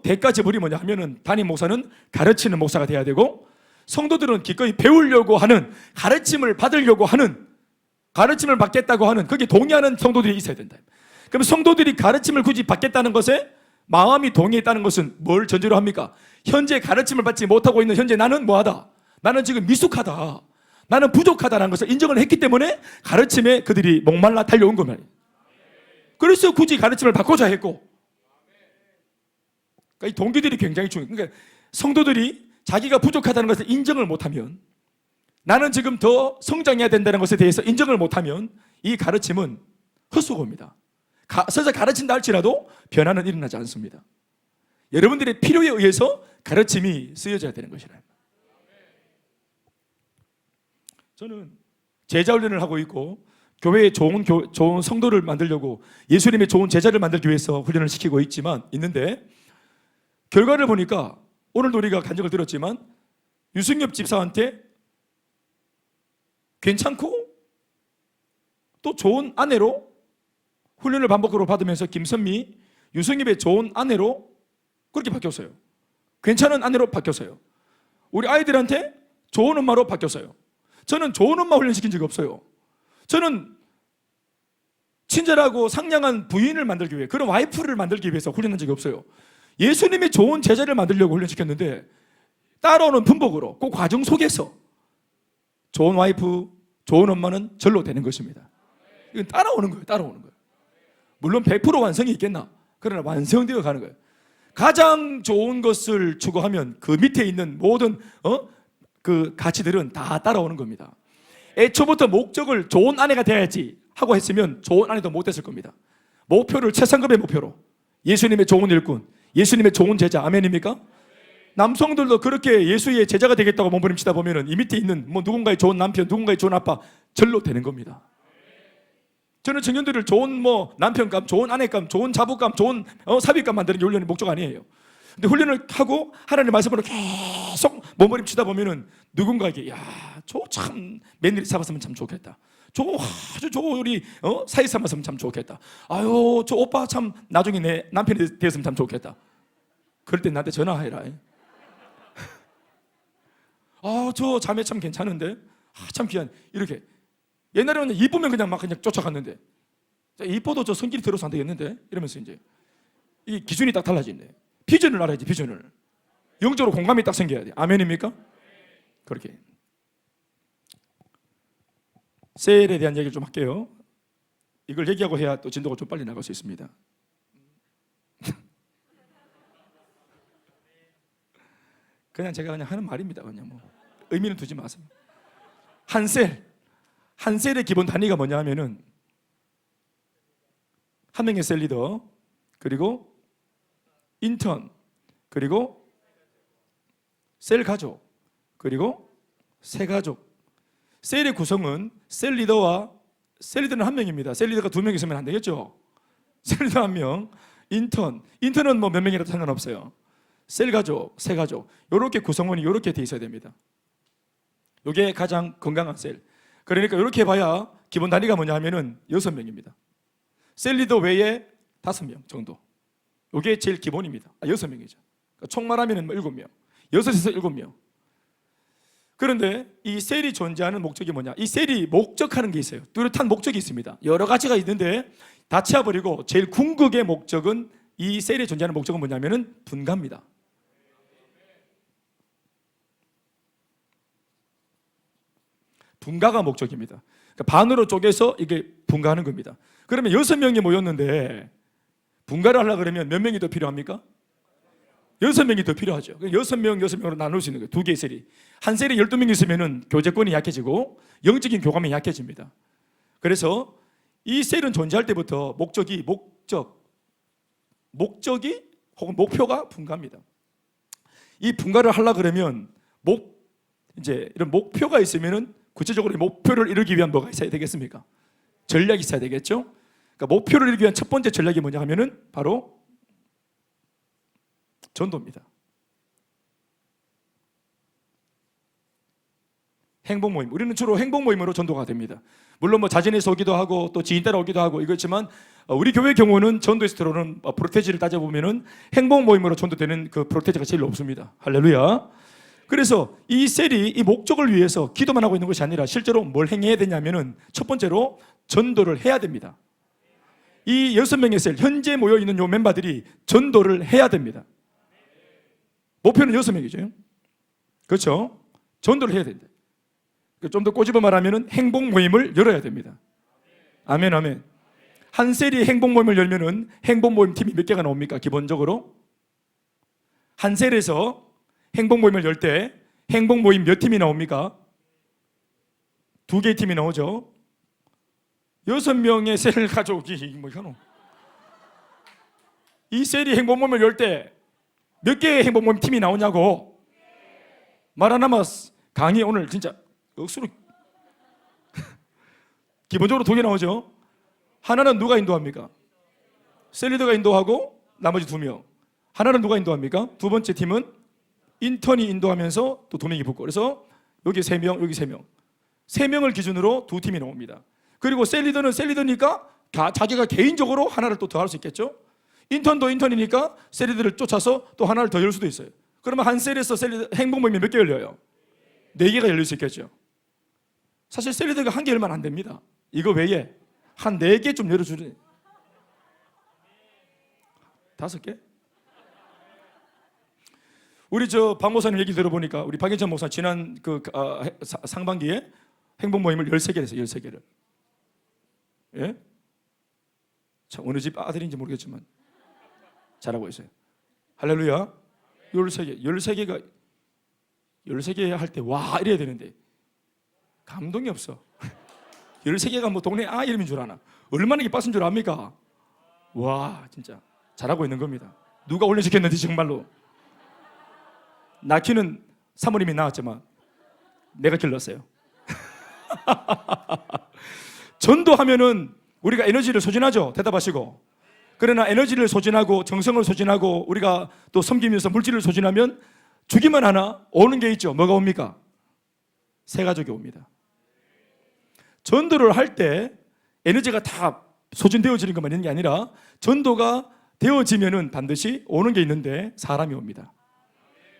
대가 지불이 뭐냐 하면은 담임 목사는 가르치는 목사가 돼야 되고, 성도들은 기꺼이 배우려고 하는, 가르침을 받으려고 하는, 가르침을 받겠다고 하는, 거기에 동의하는 성도들이 있어야 된다. 그럼 성도들이 가르침을 굳이 받겠다는 것에 마음이 동의했다는 것은 뭘 전제로 합니까? 현재 가르침을 받지 못하고 있는 현재 나는 뭐하다? 나는 지금 미숙하다. 나는 부족하다는 것을 인정을 했기 때문에 가르침에 그들이 목말라 달려온 겁니다. 그래서 굳이 가르침을 바꾸자 했고, 그러니까 이 동기들이 굉장히 중요해요. 그러니까 성도들이 자기가 부족하다는 것을 인정을 못하면, 나는 지금 더 성장해야 된다는 것에 대해서 인정을 못하면 이 가르침은 헛수고입니다. 서서 가르친다 할지라도 변화는 일어나지 않습니다. 여러분들의 필요에 의해서 가르침이 쓰여져야 되는 것이라. 저는 제자 훈련을 하고 있고 교회에 좋은 성도를 만들려고 예수님의 좋은 제자를 만들기 위해서 훈련을 시키고 있는데 결과를 보니까 오늘도 우리가 간증을 들었지만 유승엽 집사한테 괜찮고 또 좋은 아내로 훈련을 반복적으로 받으면서 김선미 유승엽의 좋은 아내로 그렇게 바뀌었어요. 괜찮은 아내로 바뀌었어요. 우리 아이들한테 좋은 엄마로 바뀌었어요. 저는 좋은 엄마 훈련시킨 적이 없어요. 저는 친절하고 상냥한 부인을 만들기 위해, 그런 와이프를 만들기 위해서 훈련한 적이 없어요. 예수님이 좋은 제자를 만들려고 훈련시켰는데 따라오는 분복으로 그 과정 속에서 좋은 와이프, 좋은 엄마는 절로 되는 것입니다. 이건 따라오는 거예요. 따라오는 거예요. 물론 100% 완성이 있겠나? 그러나 완성되어 가는 거예요. 가장 좋은 것을 추구하면 그 밑에 있는 모든 그 가치들은 다 따라오는 겁니다. 애초부터 목적을 좋은 아내가 돼야지 하고 했으면 좋은 아내도 못 됐을 겁니다. 목표를 최상급의 목표로 예수님의 좋은 일꾼, 예수님의 좋은 제자, 아멘입니까? 남성들도 그렇게 예수의 제자가 되겠다고 몸부림치다 보면 이 밑에 있는 누군가의 좋은 남편, 누군가의 좋은 아빠 절로 되는 겁니다. 저는 청년들을 좋은 남편감, 좋은 아내감, 좋은 자부감, 좋은 사위감 만드는 게 훈련의 목적 아니에요. 근데 훈련을 하고 하나님의 말씀으로 계속 몸부림치다 보면은 누군가에게 저 참 며느리 잡았으면 참 좋겠다. 저 우리 사위 삼았으면 참 좋겠다. 아유, 저 오빠 참 나중에 내 남편이 되었으면 참 좋겠다. 그럴 때 나한테 전화해라. 저 자매 참 괜찮은데, 참 귀한. 이렇게 옛날에는 이쁘면 그냥 쫓아갔는데, 이뻐도 저 성질이 들어서 안 되겠는데 이러면서 이제 이 기준이 딱 달라진대. 비전을 알아야지. 비전을 영적으로 공감이 딱 생겨야 돼. 아멘입니까? 그렇게 셀에 대한 얘기를 좀 할게요. 이걸 얘기하고 해야 또 진도가 좀 빨리 나갈 수 있습니다. 그냥 제가 그냥 하는 말입니다. 그냥 의미는 두지 마세요. 한 셀의 기본 단위가 뭐냐 하면은 한 명의 셀 리더, 그리고 인턴, 그리고 셀 가족, 그리고 세 가족. 셀의 구성은 셀 리더는 한 명입니다. 셀 리더가 두 명 있으면 안 되겠죠. 셀 리더 한 명, 인턴은 몇 명이라도 상관없어요. 셀 가족, 세 가족, 이렇게 구성원이 이렇게 돼 있어야 됩니다. 이게 가장 건강한 셀. 그러니까 이렇게 봐야 기본 단위가 뭐냐 하면은 6명입니다. 셀 리더 외에 5명 정도. 이게 제일 기본입니다. 6명이죠. 그러니까 총 말하면 7명. 6에서 7명. 그런데 이 셀이 존재하는 목적이 뭐냐? 이 셀이 목적하는 게 있어요. 뚜렷한 목적이 있습니다. 여러 가지가 있는데 다 치워버리고 제일 궁극의 목적은, 이 셀이 존재하는 목적은 뭐냐면은 분가입니다. 분가가 목적입니다. 그러니까 반으로 쪼개서 이게 분가하는 겁니다. 그러면 6명이 모였는데 분가를 하려고 그러면 몇 명이 더 필요합니까? 6명이 더 필요하죠. 6명으로 나눌 수 있는 거예요. 두 개의 셀이. 한 셀에 12명이 있으면 교제권이 약해지고 영적인 교감이 약해집니다. 그래서 이 셀은 존재할 때부터 목적이 혹은 목표가 분가입니다. 이 분가를 하려고 그러면 이제 이런 목표가 있으면은 구체적으로 목표를 이루기 위한 뭐가 있어야 되겠습니까? 전략이 있어야 되겠죠? 그러니까 목표를 이루기 위한 첫 번째 전략이 뭐냐 하면은 바로 전도입니다. 행복 모임. 우리는 주로 행복 모임으로 전도가 됩니다. 물론 자진해서 오기도 하고 또 지인 따라 오기도 하고 이렇지만 우리 교회 경우는 전도에서 들어오는 프로테지를 따져보면은 행복 모임으로 전도되는 그 프로테지가 제일 높습니다. 할렐루야. 그래서 이 셀이 이 목적을 위해서 기도만 하고 있는 것이 아니라 실제로 뭘 행해야 되냐면은 첫 번째로 전도를 해야 됩니다. 이 6명의 셀, 현재 모여있는 요 멤버들이 전도를 해야 됩니다. 목표는 6명이죠. 그렇죠? 전도를 해야 된다. 좀 더 꼬집어 말하면 행복 모임을 열어야 됩니다. 아멘, 아멘. 한 셀이 행복 모임을 열면은 행복 모임 팀이 몇 개가 나옵니까? 기본적으로 한 셀에서 행복 모임을 열 때 행복 모임 몇 팀이 나옵니까? 2개의 팀이 나오죠. 6명의 셀 가족이 뭐 이거노. 이 셀이 행복 모임을 열 때 몇 개의 행복 모임 팀이 나오냐고. 말 하나만 강의 오늘 진짜 억수로 기본적으로 2개 나오죠. 하나는 누가 인도합니까? 셀 리더가 인도하고 나머지 2명. 하나는 누가 인도합니까? 두 번째 팀은 인턴이 인도하면서 또 2명이 붙고, 그래서 여기 3명, 여기 3명. 3명을 기준으로 2팀이 나옵니다. 그리고 셀 리더는 셀 리더니까 자기가 개인적으로 하나를 또 더 할 수 있겠죠. 인턴도 인턴이니까 셀 리더를 쫓아서 또 하나를 더 열 수도 있어요. 그러면 한 셀에서 셀 리더 행복 모임이 몇 개 열려요? 4개가 열릴 수 있겠죠. 사실 셀 리더가 1개 열면 안 됩니다. 이거 외에 한 4개 좀 열어주래. 5개? 우리 박 목사님 얘기 들어보니까 우리 박인찬 목사 지난 상반기에 행복 모임을 13개를 했어요. 13개를. 예? 참 어느 집 아들인지 모르겠지만 잘하고 있어요. 할렐루야. 13개. 13개 할 때 와 이래야 되는데 감동이 없어. 13개가 뭐 동네 이름인 줄 아나. 얼마나 기뻤은 줄 압니까? 와 진짜 잘하고 있는 겁니다. 누가 훈련시켰는지 정말로. 낳기는 사모님이 낳았지만 내가 길렀어요. 전도하면은 우리가 에너지를 소진하죠. 대답하시고. 그러나 에너지를 소진하고 정성을 소진하고 우리가 또 섬기면서 물질을 소진하면 주기만 하나 오는 게 있죠. 뭐가 옵니까? 새 가족이 옵니다. 전도를 할 때 에너지가 다 소진되어지는 것만 있는 게 아니라 전도가 되어지면은 반드시 오는 게 있는데 사람이 옵니다.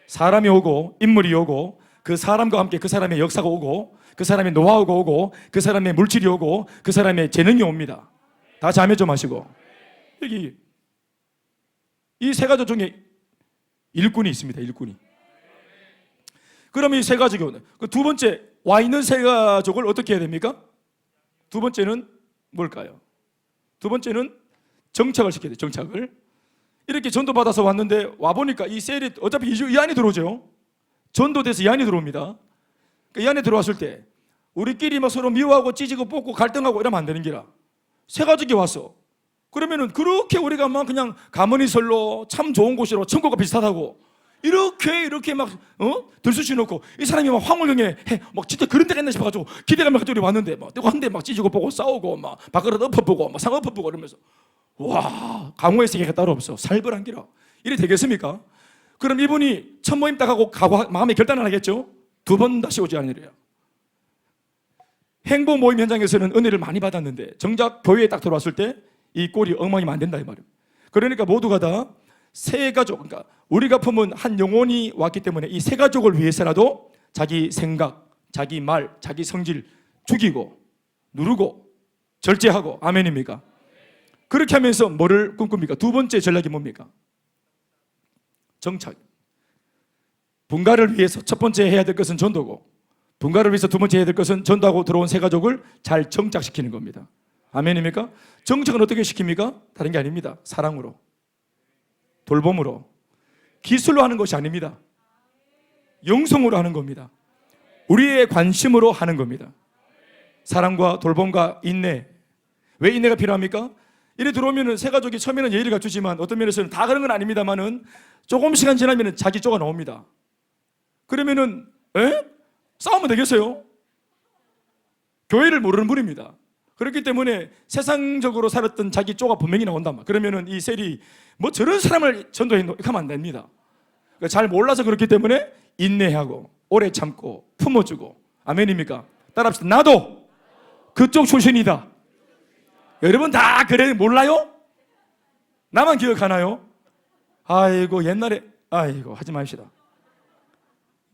사람이 오고 인물이 오고 그 사람과 함께 그 사람의 역사가 오고 그 사람의 노하우가 오고 그 사람의 물질이 오고 그 사람의 재능이 옵니다. 다 자매 좀 하시고. 여기 이 세 가족 중에 일꾼이 있습니다. 일꾼이. 그럼 이 세 가족이 오는 그 두 번째 와 있는 세 가족을 어떻게 해야 됩니까? 두 번째는 뭘까요? 두 번째는 정착을 시켜야 돼요. 정착을. 이렇게 전도 받아서 왔는데 와 보니까 이 셀이 어차피 이 안에 들어오죠. 전도돼서 이 안에 들어옵니다. 이 안에 들어왔을 때 우리끼리 막 서로 미워하고 찌지고 뽑고 갈등하고 이러면 안 되는 기라. 세 가족이 왔어. 그러면은 그렇게 우리가 막 그냥 가문이설로 참 좋은 곳이로 천국과 비슷하다고 이렇게 막 들쑤시 놓고 이 사람이 막 황홀경에 막 진짜 그런 데가 있나 싶어가지고 기대감을 가지고 우리 왔는데 막 한 대 막 찌지고 보고 싸우고 막 밥그릇 엎어보고 막 상 엎어보고 이러면서 와 강호의 세계가 따로 없어. 살벌한 기라. 이래 되겠습니까? 그럼 이분이 첫 모임 딱 하고 마음에 결단을 하겠죠? 2번 다시 오지 않으래요. 행복 모임 현장에서는 은혜를 많이 받았는데 정작 교회에 딱 들어왔을 때 이 꼴이 엉망이면 안 된다 이 말이에요. 그러니까 모두가 다 세 가족, 그러니까 우리가 품은 한 영혼이 왔기 때문에 이 세 가족을 위해서라도 자기 생각, 자기 말, 자기 성질 죽이고 누르고 절제하고 아멘입니까? 그렇게 하면서 뭐를 꿈꿉니까? 두 번째 전략이 뭡니까? 정착. 분가를 위해서 첫 번째 해야 될 것은 전도고 분가를 위해서 두 번째 해야 될 것은 전도하고 들어온 세 가족을 잘 정착시키는 겁니다. 아멘입니까? 정착은 어떻게 시킵니까? 다른 게 아닙니다. 사랑으로, 돌봄으로, 기술로 하는 것이 아닙니다. 영성으로 하는 겁니다. 우리의 관심으로 하는 겁니다. 사랑과 돌봄과 인내. 왜 인내가 필요합니까? 이래 들어오면은 세 가족이 처음에는 예의를 갖추지만 어떤 면에서는 다 그런 건 아닙니다만은 조금 시간 지나면은 자기 쪼가 나옵니다. 그러면은 싸우면 되겠어요? 교회를 모르는 분입니다. 그렇기 때문에 세상적으로 살았던 자기 쪼가 분명히 나온단 말이에요. 그러면은 이 셀이 뭐 저런 사람을 전도해 놓고 하면 안 됩니다. 그러니까 잘 몰라서 그렇기 때문에 인내하고 오래 참고 품어주고 아멘입니까? 따라합시다. 나도 그쪽 출신이다. 여러분 다 그래 몰라요? 나만 기억하나요? 아이고 옛날에 아이고 하지 마시다.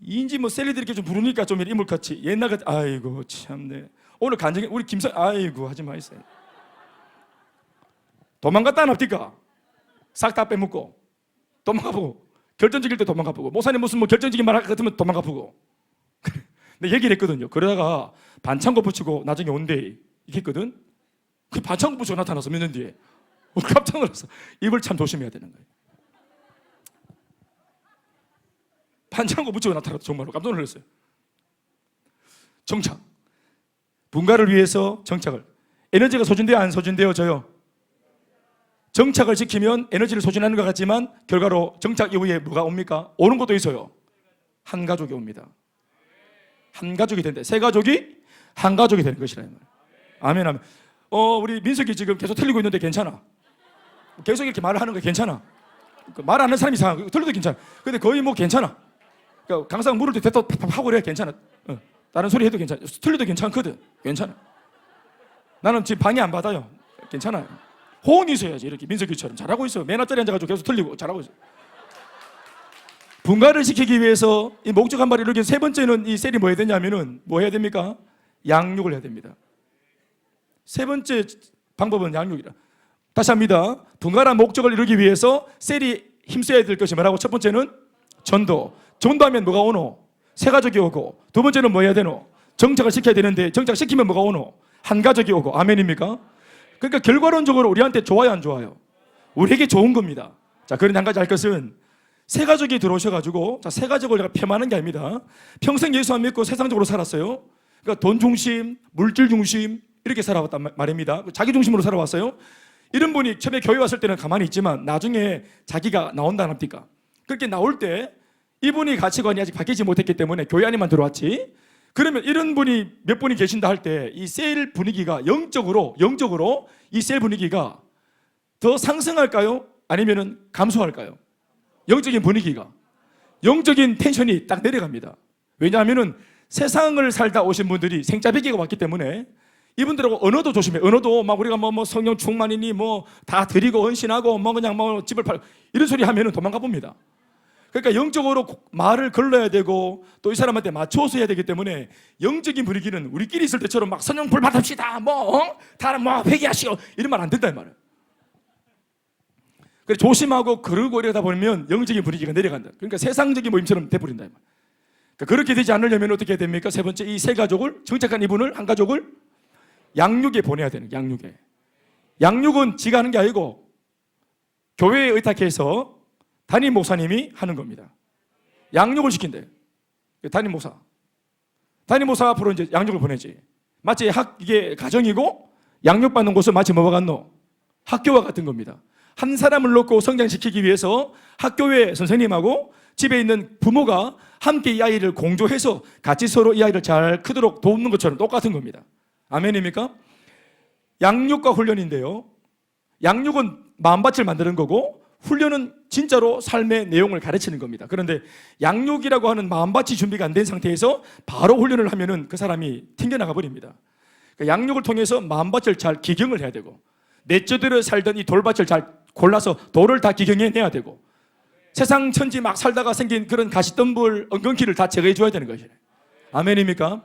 인지 뭐 셀리들 이렇게 좀 부르니까 좀 인물같이 옛날 같이 아이고 참네. 오늘 간증이 우리 김선 아이고 하지 마세요. 도망갔다 안 합니까? 싹 다 빼먹고 도망가보고 결정적일 때 도망가보고 목사님 무슨 뭐 결정적인 말 같으면 도망가보고 근데 얘기를 했거든요. 그러다가 반창고 붙이고 나중에 온대 이렇게 했거든. 그 반창고 붙이고 나타나서 몇 년 뒤에 깜짝 놀랐어. 이걸 참 조심해야 되는 거예요. 반창고 붙이고 나타나서 정말로 깜짝 놀랐어요. 정착. 분가를 위해서 정착을. 에너지가 소진돼요, 안 소진돼요? 저요. 정착을 시키면 에너지를 소진하는 것 같지만 결과로 정착 이후에 뭐가 옵니까? 오는 것도 있어요. 한 가족이 옵니다. 한 가족이 된대. 세 가족이 한 가족이 되는 것이라. 아멘, 아멘. 우리 민석이 지금 계속 틀리고 있는데 괜찮아. 계속 이렇게 말을 하는 거 괜찮아. 말 안 하는 사람이 이상하고 틀려도 괜찮아. 근데 거의 뭐 괜찮아. 그러니까 강상 물을 때 대도 팍팍 하고 그래 괜찮아. 다른 소리 해도 괜찮아. 틀려도 괜찮거든. 괜찮아. 나는 지금 방해 안 받아요. 괜찮아요. 호응이 있어야지. 이렇게 민석이처럼 잘하고 있어요. 맨 앞자리에 앉아가지고 계속 틀리고 잘하고 있어요. 분가를 시키기 위해서 이 목적 한 마리 이렇게 세 번째는 이 셀이 뭐 해야 되냐면은 뭐 해야 됩니까? 양육을 해야 됩니다. 세 번째 방법은 양육이라. 다시 합니다. 분가란 목적을 이루기 위해서 셀이 힘써야 될 것이 뭐라고? 첫 번째는 전도. 전도하면 뭐가 오노? 세 가족이 오고. 두 번째는 뭐 해야 되노? 정착을 시켜야 되는데 정착시키면 뭐가 오노? 한 가족이 오고. 아멘입니까? 그러니까 결과론적으로 우리한테 좋아요, 안 좋아요? 우리에게 좋은 겁니다. 자, 그런데 한 가지 알 것은 세 가족이 들어오셔가지고, 자, 세 가족을 내가 폄하하는 게 아닙니다. 평생 예수 안 믿고 세상적으로 살았어요. 그러니까 돈 중심, 물질 중심 이렇게 살아왔단 말입니다. 자기 중심으로 살아왔어요. 이런 분이 처음에 교회 왔을 때는 가만히 있지만 나중에 자기가 나온다 합니까? 그렇게 나올 때 이분이 가치관이 아직 바뀌지 못했기 때문에 교회 안에만 들어왔지. 그러면 이런 분이 몇 분이 계신다 할 때 이 셀 분위기가 영적으로 이 셀 분위기가 더 상승할까요? 아니면은 감소할까요? 영적인 분위기가, 영적인 텐션이 딱 내려갑니다. 왜냐하면은 세상을 살다 오신 분들이 생짜배기가 왔기 때문에 이분들하고 언어도 조심해. 언어도 막 우리가 뭐 성령 충만이니 뭐 다 드리고 헌신하고 뭐 그냥 뭐 집을 팔고 이런 소리 하면은 도망가 봅니다. 그러니까 영적으로 말을 걸러야 되고 또 이 사람한테 맞춰서 해야 되기 때문에 영적인 분위기는 우리끼리 있을 때처럼 막 선영불 받읍시다 다른 뭐 회개하시오 이런 말 안 된다 이 말이에요. 그래서 조심하고 그러고 이러다 보면 영적인 분위기가 내려간다. 그러니까 세상적인 모임처럼 돼버린다 이 말이에요. 그러니까 그렇게 되지 않으려면 어떻게 해야 됩니까? 세 번째, 이 세 가족을, 정착한 이분을, 한 가족을 양육에 보내야 되는 거예요. 양육에. 양육은 지가 하는 게 아니고 교회에 의탁해서 담임 목사님이 하는 겁니다. 양육을 시킨대. 담임 목사 앞으로 이제 양육을 보내지. 마치 이게 가정이고 양육받는 곳은 마치 뭐와 같노? 학교와 같은 겁니다. 한 사람을 놓고 성장시키기 위해서 학교의 선생님하고 집에 있는 부모가 함께 이 아이를 공조해서 같이 서로 이 아이를 잘 크도록 돕는 것처럼 똑같은 겁니다. 아멘입니까? 양육과 훈련인데요. 양육은 마음밭을 만드는 거고 훈련은 진짜로 삶의 내용을 가르치는 겁니다. 그런데 양육이라고 하는 마음밭이 준비가 안 된 상태에서 바로 훈련을 하면은 그 사람이 튕겨나가 버립니다. 그러니까 양육을 통해서 마음밭을 잘 기경을 해야 되고 내저대로 살던 이 돌밭을 잘 골라서 돌을 다 기경해내야 되고 세상 천지 막 살다가 생긴 그런 가시덤불, 엉겅퀴를 다 제거해 줘야 되는 것이에요. 아멘입니까?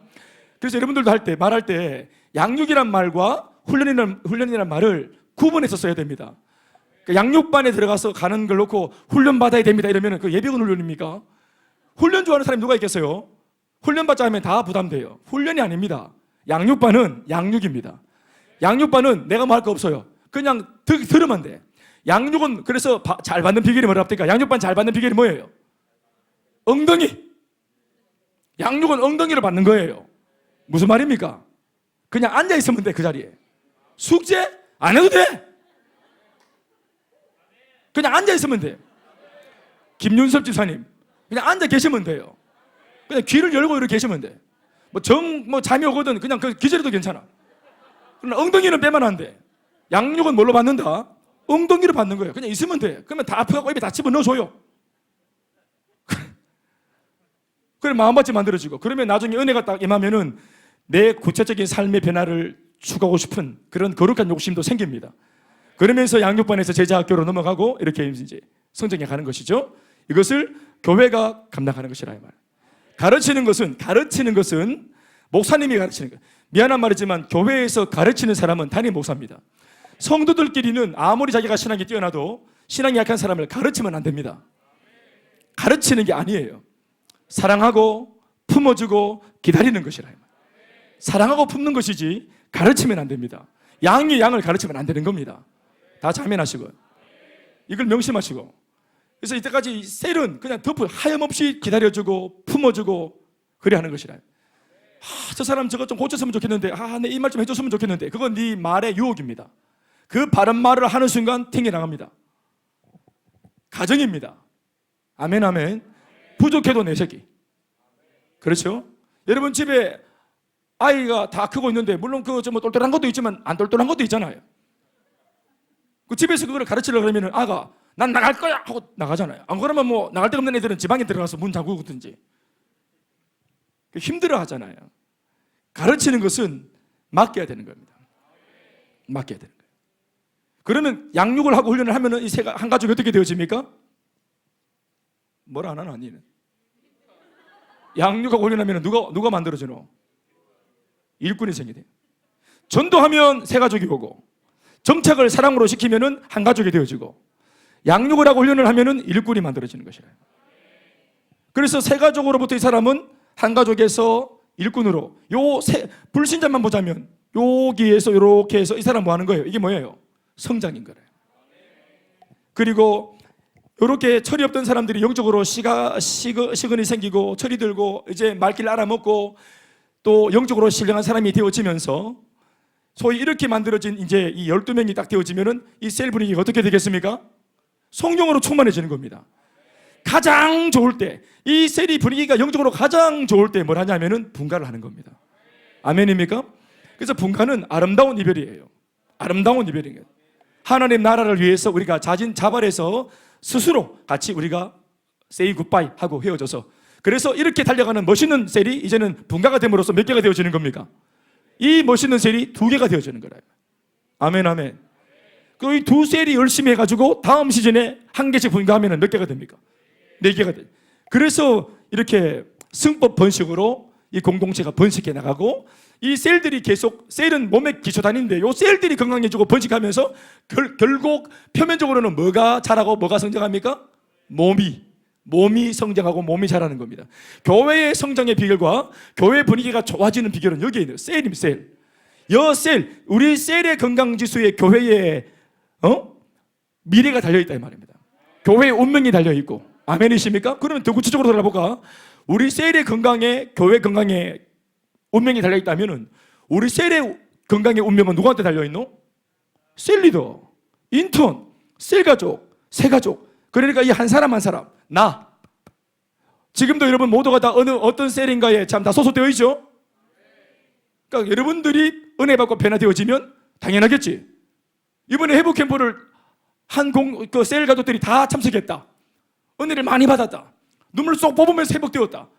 그래서 여러분들도 말할 때 양육이란 말과 훈련이란 말을 구분해서 써야 됩니다. 그러니까 양육반에 들어가서 가는 걸 놓고 훈련 받아야 됩니다 이러면 그 예비군 훈련입니까? 훈련 좋아하는 사람이 누가 있겠어요? 훈련 받자 하면 다 부담돼요. 훈련이 아닙니다. 양육반은 양육입니다. 양육반은 내가 뭐 할 거 없어요. 그냥 들으면 돼. 양육은 그래서 잘 받는 비결이 뭐랍니까? 양육반 잘 받는 비결이 뭐예요? 엉덩이. 양육은 엉덩이를 받는 거예요. 무슨 말입니까? 그냥 앉아 있으면 돼, 그 자리에. 숙제 안 해도 돼. 그냥 앉아 있으면 돼. 김윤섭 집사님, 그냥 앉아 계시면 돼요. 그냥 귀를 열고 이렇게 계시면 돼. 잠이 오거든 그냥 그 기절해도 괜찮아. 그러나 엉덩이는 빼면 안 돼. 양육은 뭘로 받는다? 엉덩이를 받는 거예요. 그냥 있으면 돼. 그러면 다 아프고 입에 다 집어넣어줘요. 그래 마음밭이 만들어지고 그러면 나중에 은혜가 딱 임하면은 내 구체적인 삶의 변화를 추구하고 싶은 그런 거룩한 욕심도 생깁니다. 그러면서 양육반에서 제자학교로 넘어가고 이렇게 이제 성장해 가는 것이죠. 이것을 교회가 감당하는 것이라 이 말. 가르치는 것은 목사님이 가르치는 거예요. 미안한 말이지만 교회에서 가르치는 사람은 담임 목사입니다. 성도들끼리는 아무리 자기가 신앙이 뛰어나도 신앙이 약한 사람을 가르치면 안 됩니다. 가르치는 게 아니에요. 사랑하고 품어주고 기다리는 것이라. 사랑하고 품는 것이지 가르치면 안 됩니다. 양이 양을 가르치면 안 되는 겁니다. 다 자면하시고 이걸 명심하시고. 그래서 이때까지 셀은 그냥 덮을 하염없이 기다려주고 품어주고 그래 하는 것이라. 저 사람 저거 좀 고쳤으면 좋겠는데, 내 이 말 좀 해줬으면 좋겠는데, 그건 네 말의 유혹입니다. 그 바른 말을 하는 순간 튕겨나갑니다. 가정입니다. 아멘 아멘. 부족해도 내 새끼. 그렇죠? 여러분 집에 아이가 다 크고 있는데, 물론 그 좀 똘똘한 것도 있지만 안 똘똘한 것도 있잖아요. 그 집에서 그걸 가르치려고 그러면 아가 난 나갈 거야 하고 나가잖아요. 안 그러면 뭐 나갈 데가 없는 애들은 지방에 들어가서 문 잠그든지 힘들어 하잖아요. 가르치는 것은 맡겨야 되는 겁니다. 맡겨야 되는 거예요. 그러면 양육을 하고 훈련을 하면은 이 한 가족이 어떻게 되어집니까? 뭐라 안 하나 니는? 양육하고 훈련하면 누가 만들어주노? 일꾼이 생기대요. 전도하면 세 가족이 오고, 정착을 사랑으로 시키면은 한 가족이 되어지고, 양육을 하고 훈련을 하면은 일꾼이 만들어지는 것이래요. 그래서 세 가족으로부터 이 사람은 한 가족에서 일꾼으로, 불신자만 보자면 여기에서 이렇게 해서 이 사람 뭐 하는 거예요? 이게 뭐예요? 성장인 거예요. 그리고 이렇게 철이 없던 사람들이 영적으로 시근이 생기고 철이 들고 이제 말귀를 알아먹고 또 영적으로 신령한 사람이 되어지면서 소위 이렇게 만들어진 이제 이 12명이 딱 되어지면은 이 셀 분위기가 어떻게 되겠습니까? 성령으로 충만해지는 겁니다. 가장 좋을 때, 이 셀이 분위기가 영적으로 가장 좋을 때 뭘 하냐면은 분가를 하는 겁니다. 아멘입니까? 그래서 분가는 아름다운 이별이에요. 아름다운 이별이에요. 하나님 나라를 위해서 우리가 자발해서 스스로 같이 우리가 say goodbye 하고 헤어져서, 그래서 이렇게 달려가는 멋있는 셀이 이제는 분가가 됨으로써 몇 개가 되어지는 겁니까? 이 멋있는 셀이 2개가 되어지는 거예요. 아멘 아멘. 그 이 두 셀이 열심히 해가지고 다음 시즌에 한 개씩 분가하면 몇 개가 됩니까? 4개가 돼요. 그래서 이렇게 승법 번식으로 이 공동체가 번식해 나가고, 이 셀들이 계속, 셀은 몸의 기초 단위인데 이 셀들이 건강해지고 번식하면서 결국 표면적으로는 뭐가 자라고 뭐가 성장합니까? 몸이 성장하고 몸이 자라는 겁니다. 교회의 성장의 비결과 교회 분위기가 좋아지는 비결은 여기에 있는 셀입니다. 셀. 우리 셀의 건강지수에 교회의 미래가 달려있다 이 말입니다. 교회의 운명이 달려있고. 아멘이십니까? 그러면 더 구체적으로 들어볼까? 우리 셀의 건강에, 교회 건강에 운명이 달려있다면 우리 셀의 건강의 운명은 누구한테 달려있노? 셀 리더, 인턴, 셀 가족, 세 가족. 그러니까 이 한 사람 한 사람, 나. 지금도 여러분 모두가 다 어떤 셀인가에 참 다 소속되어 있죠? 그러니까 여러분들이 은혜 받고 변화되어지면 당연하겠지. 이번에 회복 캠프를 그 셀 가족들이 다 참석했다. 은혜를 많이 받았다. 눈물 쏙 뽑으면서 회복되었다.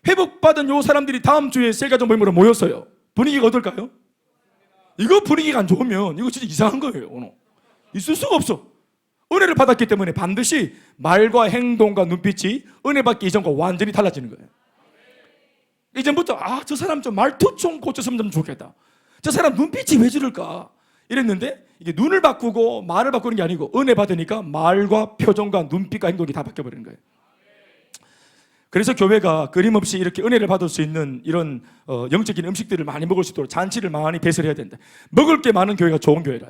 회복받은 요 사람들이 다음 주에 셀 가족 모임으로 모였어요. 분위기가 어떨까요? 이거 분위기가 안 좋으면 이거 진짜 이상한 거예요. 오늘 있을 수가 없어. 은혜를 받았기 때문에 반드시 말과 행동과 눈빛이 은혜 받기 이전과 완전히 달라지는 거예요. 이전부터 저 사람 좀 말투 좀 고쳤으면 좀 좋겠다. 저 사람 눈빛이 왜 저럴까? 이랬는데 이게 눈을 바꾸고 말을 바꾸는 게 아니고 은혜 받으니까 말과 표정과 눈빛과 행동이 다 바뀌어버리는 거예요. 그래서 교회가 끊임없이 이렇게 은혜를 받을 수 있는 이런 영적인 음식들을 많이 먹을 수 있도록 잔치를 많이 배설해야 된다. 먹을 게 많은 교회가 좋은 교회라.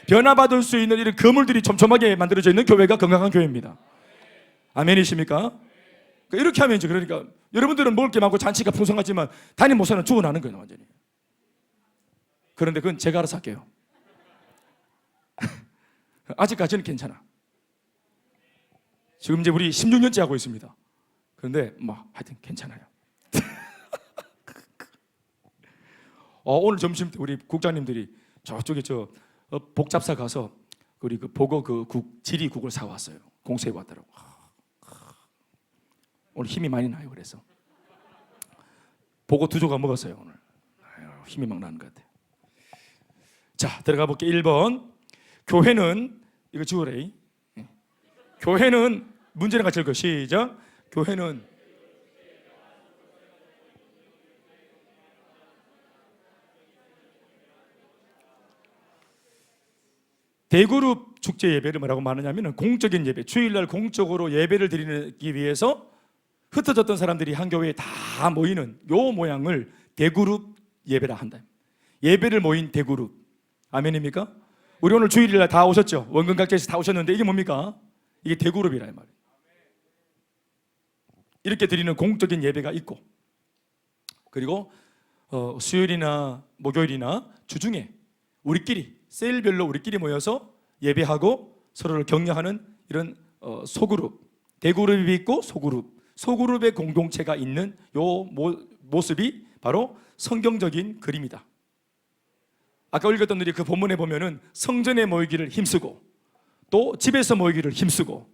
변화받을 수 있는 이런 그물들이 촘촘하게 만들어져 있는 교회가 건강한 교회입니다. 아멘이십니까? 이렇게 하면 이제 그러니까 여러분들은 먹을 게 많고 잔치가 풍성하지만 담임 목사는 죽어나는 거예요, 완전히. 그런데 그건 제가 알아서 할게요. 아직까지는 괜찮아. 지금 이제 우리 16년째 하고 있습니다. 그런데 하여튼 괜찮아요. 오늘 점심 때 우리 국장님들이 저쪽에 복잡사 가서 우리 그 보고 지리국을 사왔어요. 공수해 왔더라고. 오늘 힘이 많이 나요. 그래서 보고 2조각 먹었어요 오늘. 힘이 막 나는 것 같아요. 자, 들어가 볼게. 1번. 교회는 이거 지우래. 교회는 문제는 같이 읽어. 시작. 교회는 대그룹 축제 예배를 뭐라고 말하냐면 공적인 예배, 주일날 공적으로 예배를 드리기 위해서 흩어졌던 사람들이 한 교회에 다 모이는 요 모양을 대그룹 예배라 한다. 예배를 모인 대그룹. 아멘입니까? 우리 오늘 주일날 다 오셨죠? 원근각지에서 다 오셨는데 이게 뭡니까? 이게 대그룹이라 말이에요. 이렇게 드리는 공적인 예배가 있고, 그리고 수요일이나 목요일이나 주중에 우리끼리 셀별로 우리끼리 모여서 예배하고 서로를 격려하는 이런 소그룹, 대그룹이 있고 소그룹의 공동체가 있는 요 모습이 바로 성경적인 그림이다. 아까 읽었던 우리 그 본문에 보면은 성전에 모이기를 힘쓰고 또 집에서 모이기를 힘쓰고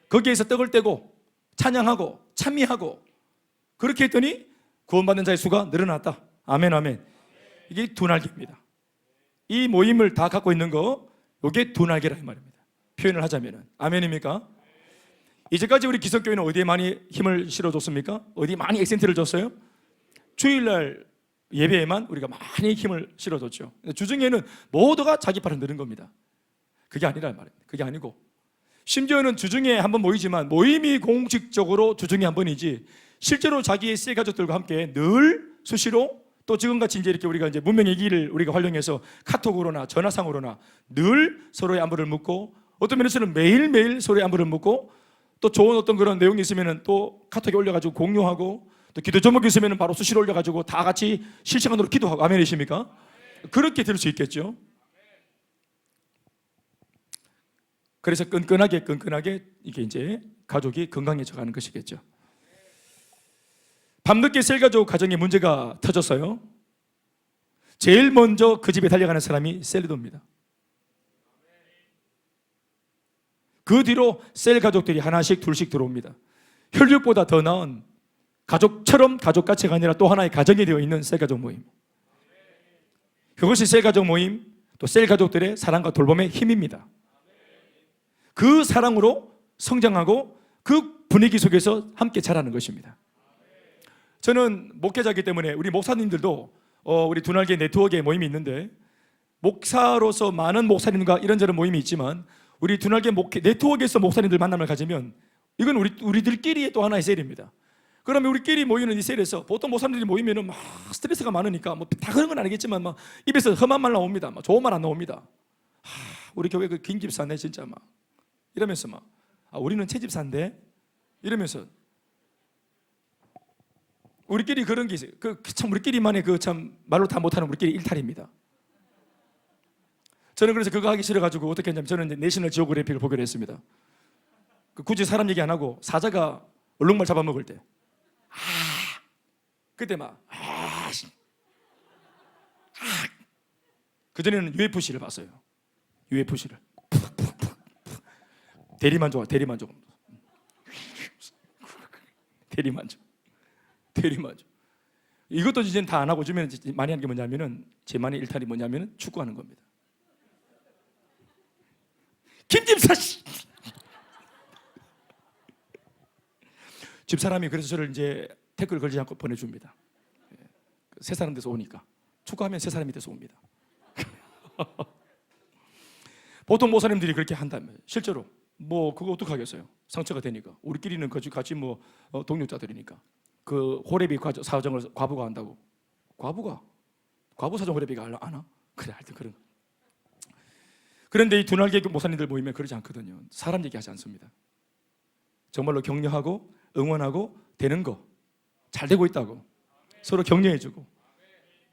거기에서 떡을 떼고 찬양하고 찬미하고 그렇게 했더니 구원받는 자의 수가 늘어났다. 아멘 아멘. 이게 두 날개입니다. 이 모임을 다 갖고 있는 거 이게 두 날개라 이 말입니다. 표현을 하자면은 아멘입니까? 이제까지 우리 기성교회는 어디에 많이 힘을 실어줬습니까? 어디 많이 액센트를 줬어요? 주일날 예배에만 우리가 많이 힘을 실어줬죠. 주중에는 모두가 자기 팔을 드는 겁니다. 그게 아니라 말입니다. 그게 아니고 심지어는 주중에 한번 모이지만 모임이 공식적으로 주중에 한 번이지 실제로 자기의 세 가족들과 함께 늘 수시로 또 지금같이 이제 이렇게 우리가 이제 문명의 기기를 우리가 활용해서 카톡으로나 전화상으로나 늘 서로의 안부를 묻고 어떤 면에서는 매일매일 서로의 안부를 묻고 또 좋은 어떤 그런 내용이 있으면 또 카톡에 올려가지고 공유하고 또 기도 제목이 있으면 바로 수시로 올려가지고 다 같이 실시간으로 기도하고 아멘이십니까? 그렇게 될 수 있겠죠. 그래서 끈끈하게 이게 이제 가족이 건강해져 가는 것이겠죠. 밤늦게 셀가족 가정에 문제가 터졌어요. 제일 먼저 그 집에 달려가는 사람이 셀리도입니다. 그 뒤로 셀 가족들이 하나씩 둘씩 들어옵니다. 혈육보다 더 나은 가족처럼 가족가치가 아니라 또 하나의 가정이 되어 있는 셀 가족 모임. 그것이 셀 가족 모임, 또 셀 가족들의 사랑과 돌봄의 힘입니다. 그 사랑으로 성장하고 그 분위기 속에서 함께 자라는 것입니다. 저는 목회자이기 때문에 우리 목사님들도 우리 두날개 네트워크에 모임이 있는데 목사로서 많은 목사님과 이런저런 모임이 있지만 우리 두날개 네트워크에서 목사님들 만남을 가지면 이건 우리들끼리의 또 하나의 셀입니다. 그러면 우리끼리 모이는 이 셀에서 보통 목사님들이 모이면은 막 스트레스가 많으니까 뭐 다 그런 건 아니겠지만 막 입에서 험한 말 나옵니다. 막 좋은 말 안 나옵니다. 우리 교회 그 긴 집사네 진짜 막 이러면서 막 우리는 채 집사인데 이러면서 우리끼리 그런 게 있어요. 참 우리끼리만의 참 말로 다 못하는 우리끼리 일탈입니다. 저는 그래서 그거 하기 싫어가지고 어떻게 했냐면 저는 이제 내셔널 지오그래픽을 보기로 했습니다. 굳이 사람 얘기 안 하고 사자가 얼룩말 잡아먹을 때 그때 막 그전에는 UFC를 봤어요. UFC를 대리만족 이것도 이제는 다 안 하고 요즘에는 많이 하는 게 뭐냐면은 제 많이 일탈이 뭐냐면은 축구하는 겁니다. 김집사 씨 집사람이 그래서 저를 이제 태클 걸지 않고 보내줍니다. 세 사람 돼서 오니까 축구하면 세 사람이 돼서 옵니다. 보통 목사님들이 그렇게 한다면 실제로 뭐 그거 어떡하겠어요? 상처가 되니까 우리끼리는 같이 뭐 동료자들이니까 그 호레비 사정을 과부가 한다고 과부 사정 호레비가 아나? 그래 하여튼 그런 거. 그런데 이 두날개 목사님들 모이면 그러지 않거든요. 사람 얘기하지 않습니다. 정말로 격려하고 응원하고 되는 거 잘 되고 있다고 서로 격려해주고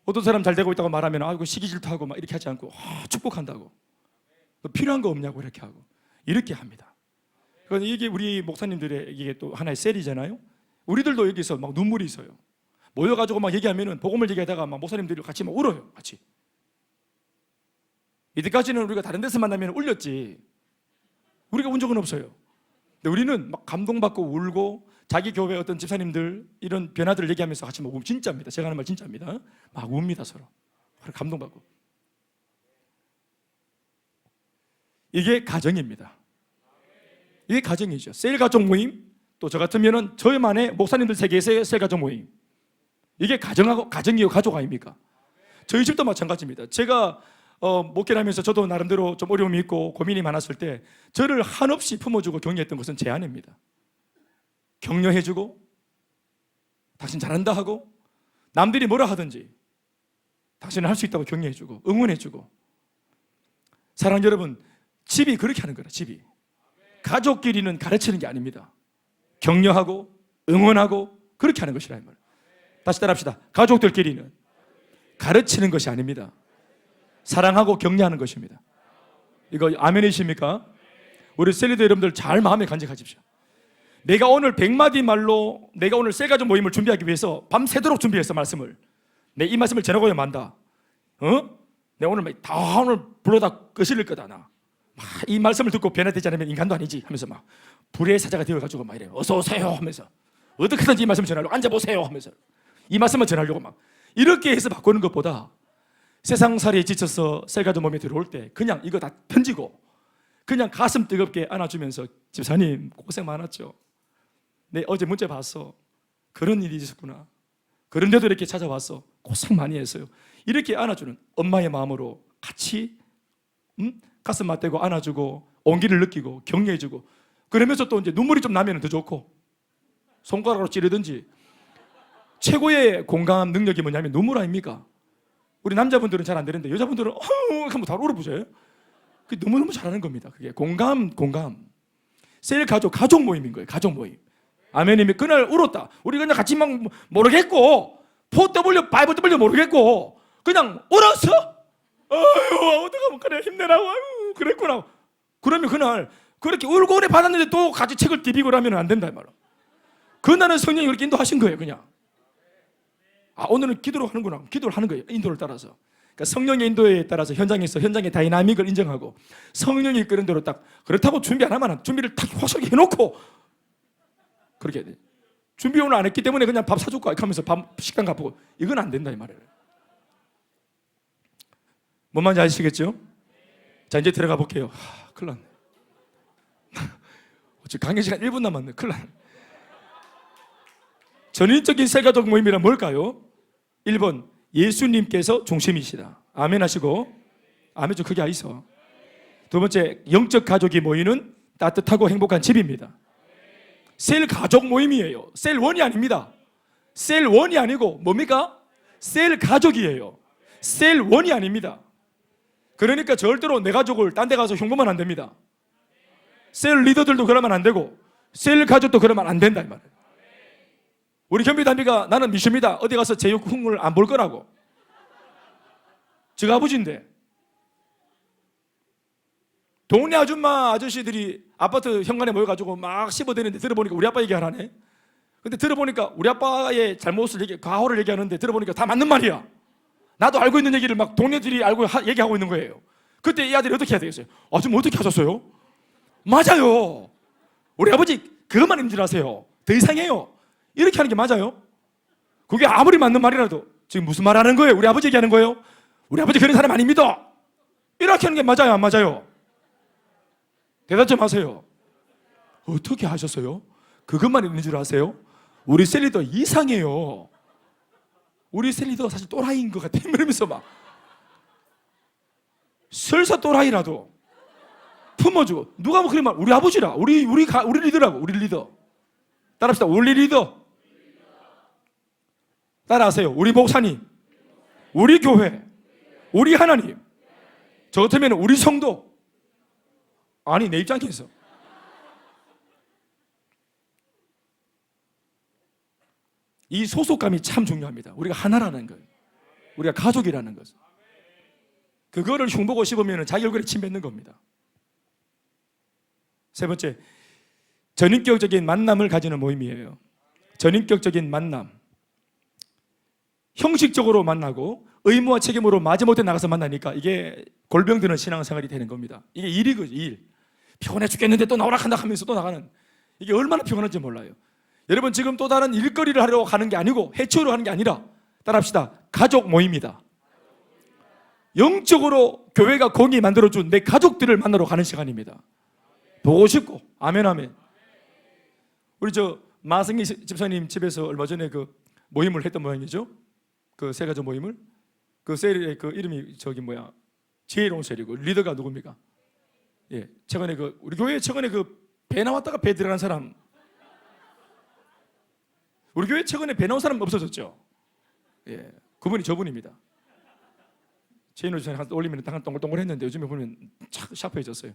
어떤 사람 잘 되고 있다고 말하면 아이고 시기 질투하고 막 이렇게 하지 않고 축복한다고 필요한 거 없냐고 이렇게 하고 이렇게 합니다. 그러니까 이게 우리 목사님들의 이게 또 하나의 셀이잖아요. 우리들도 여기서 막 눈물이 있어요. 모여가지고 막 얘기하면은 복음을 얘기하다가 막 목사님들이 같이 막 울어요. 같이. 이때까지는 우리가 다른 데서 만나면 울렸지. 우리가 운 적은 없어요. 근데 우리는 막 감동받고 울고 자기 교회 어떤 집사님들 이런 변화들을 얘기하면서 같이 막 울면 진짜입니다. 제가 하는 말 진짜입니다. 막 웁니다 서로. 감동받고. 이게 가정입니다. 이게 가정이죠. 셀 가족 모임. 또 저 같으면은 저희만의 목사님들 세계에서의 셀 가족 모임. 이게 가정이요 가족 아닙니까? 저희 집도 마찬가지입니다. 제가 목회를 하면서 저도 나름대로 좀 어려움이 있고 고민이 많았을 때 저를 한없이 품어주고 격려했던 것은 제 아내입니다. 격려해주고 당신 잘한다 하고, 남들이 뭐라 하든지 당신은 할 수 있다고 격려해주고 응원해주고. 사랑하는 여러분, 집이 그렇게 하는 거라. 집이 가족끼리는 가르치는 게 아닙니다. 격려하고 응원하고 그렇게 하는 것이라. 다시 따라합시다. 가족들끼리는 가르치는 것이 아닙니다. 사랑하고 격려하는 것입니다. 이거 아멘이십니까? 우리 셀리더 여러분들 잘 마음에 간직하십시오. 내가 오늘 100마디 말로, 내가 오늘 셀가족 모임을 준비하기 위해서 밤새도록 준비했어. 말씀을, 내 이 말씀을 전하고야 만다. 내가 오늘 다 오늘 불러다 끄실릴 거다. 나 이 말씀을 듣고 변화되지 않으면 인간도 아니지 하면서 막 불의 사자가 되어가지고 막 이래, 어서 오세요 하면서, 어떻게든지 이 말씀을 전하려고, 앉아보세요 하면서 이 말씀을 전하려고 막 이렇게 해서 바꾸는 것보다, 세상살이에 지쳐서 셀가족 모임에 들어올 때 그냥 이거 다 던지고 그냥 가슴 뜨겁게 안아주면서, 집사님 고생 많았죠. 내 어제 문자 봤어. 그런 일이 있었구나. 그런데도 이렇게 찾아왔어. 고생 많이 했어요. 이렇게 안아주는 엄마의 마음으로 같이 가슴 맞대고 안아주고 온기를 느끼고 격려해주고, 그러면서 또 이제 눈물이 좀 나면 더 좋고, 손가락으로 찌르든지. 최고의 공감 능력이 뭐냐면 눈물 아닙니까? 우리 남자분들은 잘 안 되는데 여자분들은 하면 다 울어보세요. 그게 너무너무 잘하는 겁니다. 그게 공감. 셀 가족 모임인 거예요. 가족 모임. 아멘이면 그날 울었다. 우리 그냥 같이 막 모르겠고, 바이블 W 모르겠고 그냥 울었어. 아유, 어떡하면 그래, 힘내라고. 아유, 그랬구나. 그러면 그날 그렇게 울고 오래 받았는데 또 같이 책을 디비고 하면 안 된다 이 말이야. 그날은 성령이 그렇게 인도하신 거예요. 그냥 오늘은 기도를 하는구나. 기도를 하는 거예요. 인도를 따라서. 그러니까 성령의 인도에 따라서 현장의 다이나믹을 인정하고, 성령이 이끄는 대로 딱, 그렇다고 준비 안 하면 준비를 딱 확실하게 해놓고 그렇게 해야 돼. 준비 오늘 안 했기 때문에 그냥 밥 사줄까 하면서 식당 가보고, 이건 안 된다 이 말이에요. 뭔 말인지 아시겠죠? 자, 이제 들어가 볼게요. 큰일 났네. 지금 강의 시간 1분 남았네. 큰일 났네. 전인적인 셀가족 모임이란 뭘까요? 1번, 예수님께서 중심이시다. 아멘 하시고, 아멘 좀 크게 하이소. 두 번째, 영적 가족이 모이는 따뜻하고 행복한 집입니다. 셀 가족 모임이에요. 셀1이 아닙니다. 셀1이 아니고 뭡니까? 셀 가족이에요. 셀1이 아닙니다. 그러니까 절대로 내 가족을 딴 데 가서 흉보면 안 됩니다. 셀 리더들도 그러면 안 되고, 셀 가족도 그러면 안 된다 이 말이에요. 우리 경비단비가 나는 믿습니다. 어디 가서 제 흉을 안 볼 거라고. 제가 아버지인데. 동네 아저씨들이 아파트 현관에 모여가지고 막 씹어대는데 들어보니까 우리 아빠 얘기하라네. 근데 들어보니까 우리 아빠의 잘못을 과오를 얘기하는데 들어보니까 다 맞는 말이야. 나도 알고 있는 얘기를 막 동네들이 알고 얘기하고 있는 거예요. 그때 이 아들이 어떻게 해야 되겠어요? 좀 어떻게 하셨어요? 맞아요. 우리 아버지 그것만 임진하세요. 더 이상해요. 이렇게 하는 게 맞아요? 그게 아무리 맞는 말이라도 지금 무슨 말 하는 거예요? 우리 아버지 얘기하는 거예요? 우리 아버지 그런 사람 아닙니다. 이렇게 하는 게 맞아요? 안 맞아요? 대답 좀 하세요. 어떻게 하셨어요? 그것만 있는 줄 아세요? 우리 셀리더 이상해요. 우리 셀리더 사실 또라이인 것 같아. 이러면서 막 설사 또라이라도 품어주고, 누가 뭐 그런 말, 우리 아버지라, 우리 리더라고. 우리 리더. 따라합시다. 우리 리더. 따라하세요. 우리 목사님, 우리 교회, 우리 하나님. 저 같으면 우리 성도. 아니, 내 입장에서 이 소속감이 참 중요합니다. 우리가 하나라는 거예요. 우리가 가족이라는 것을. 그거를 흉보고 씹으면 자기 얼굴에 침 뱉는 겁니다. 세 번째, 전인격적인 만남을 가지는 모임이에요. 전인격적인 만남. 형식적으로 만나고 의무와 책임으로 마지못해 나가서 만나니까 이게 골병드는 신앙생활이 되는 겁니다. 이게 일이거든요. 일. 피곤해 죽겠는데 또 나오라 한다 하면서 또 나가는, 이게 얼마나 피곤한지 몰라요. 여러분, 지금 또 다른 일거리를 하려고 가는 게 아니고 해치우러 가는 게 아니라, 따라합시다, 가족 모임이다. 영적으로 교회가 공이 만들어준 내 가족들을 만나러 가는 시간입니다. 보고 싶고. 아멘 아멘. 우리 마승희 집사님 집에서 얼마 전에 그 모임을 했던 모양이죠. 그 세 가족 모임을. 그 셀의 그 이름이 지혜로운 셀이고, 리더가 누굽니까? 예, 최근에 우리 교회에 최근에 배 나왔다가 배 들어간 사람, 우리 교회 최근에 배 나온 사람 없어졌죠? 예, 그분이 저분입니다. 제인호 집사님 올리면 당한 동글동글했는데 요즘에 보면 착 샤프해졌어요.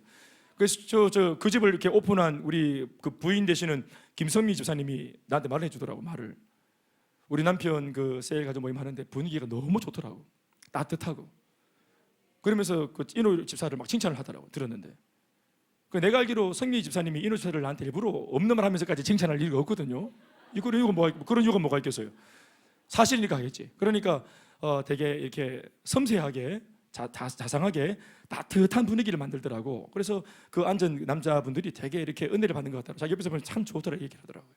그래서 그 집을 이렇게 오픈한 우리 그 부인 되시는 김성미 집사님이 나한테 말을 해주더라고. 말을 우리 남편 그 세일 가족 모임 하는데 분위기가 너무 좋더라고. 따뜻하고. 그러면서 그 인호 집사를 막 칭찬을 하더라고. 들었는데 그 내가 알기로 성미 집사님이 인호 집사를 나한테 일부러 없는 말 하면서까지 칭찬할 이유가 없거든요. 그런 이유가 뭐가 있겠어요? 사실이니까 하겠지. 그러니까 되게 이렇게 섬세하게 자상하게 따뜻한 분위기를 만들더라고. 그래서 그 앉은 남자분들이 되게 이렇게 은혜를 받는 것 같더라고. 자기 옆에서 보면 참 좋더라 얘기를 하더라고요.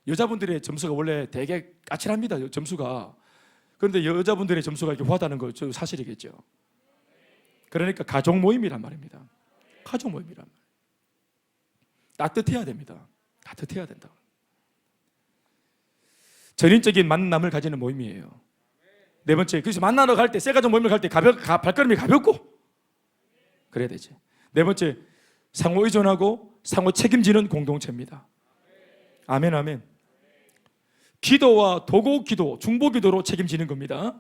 여자분들의 점수가 원래 되게 까칠합니다. 점수가. 그런데 여자분들의 점수가 이렇게 후하다는 거 사실이겠죠. 그러니까 가족 모임이란 말입니다. 가족 모임이란 말. 따뜻해야 됩니다. 따뜻해야 된다. 전인적인 만남을 가지는 모임이에요. 네 번째, 그래서 만나러 갈 때, 셀가족 모임을 갈 때 발걸음이 가볍고 그래야 되지. 네 번째, 상호 의존하고 상호 책임지는 공동체입니다. 아멘, 아멘. 기도와 도고 기도, 중보 기도로 책임지는 겁니다.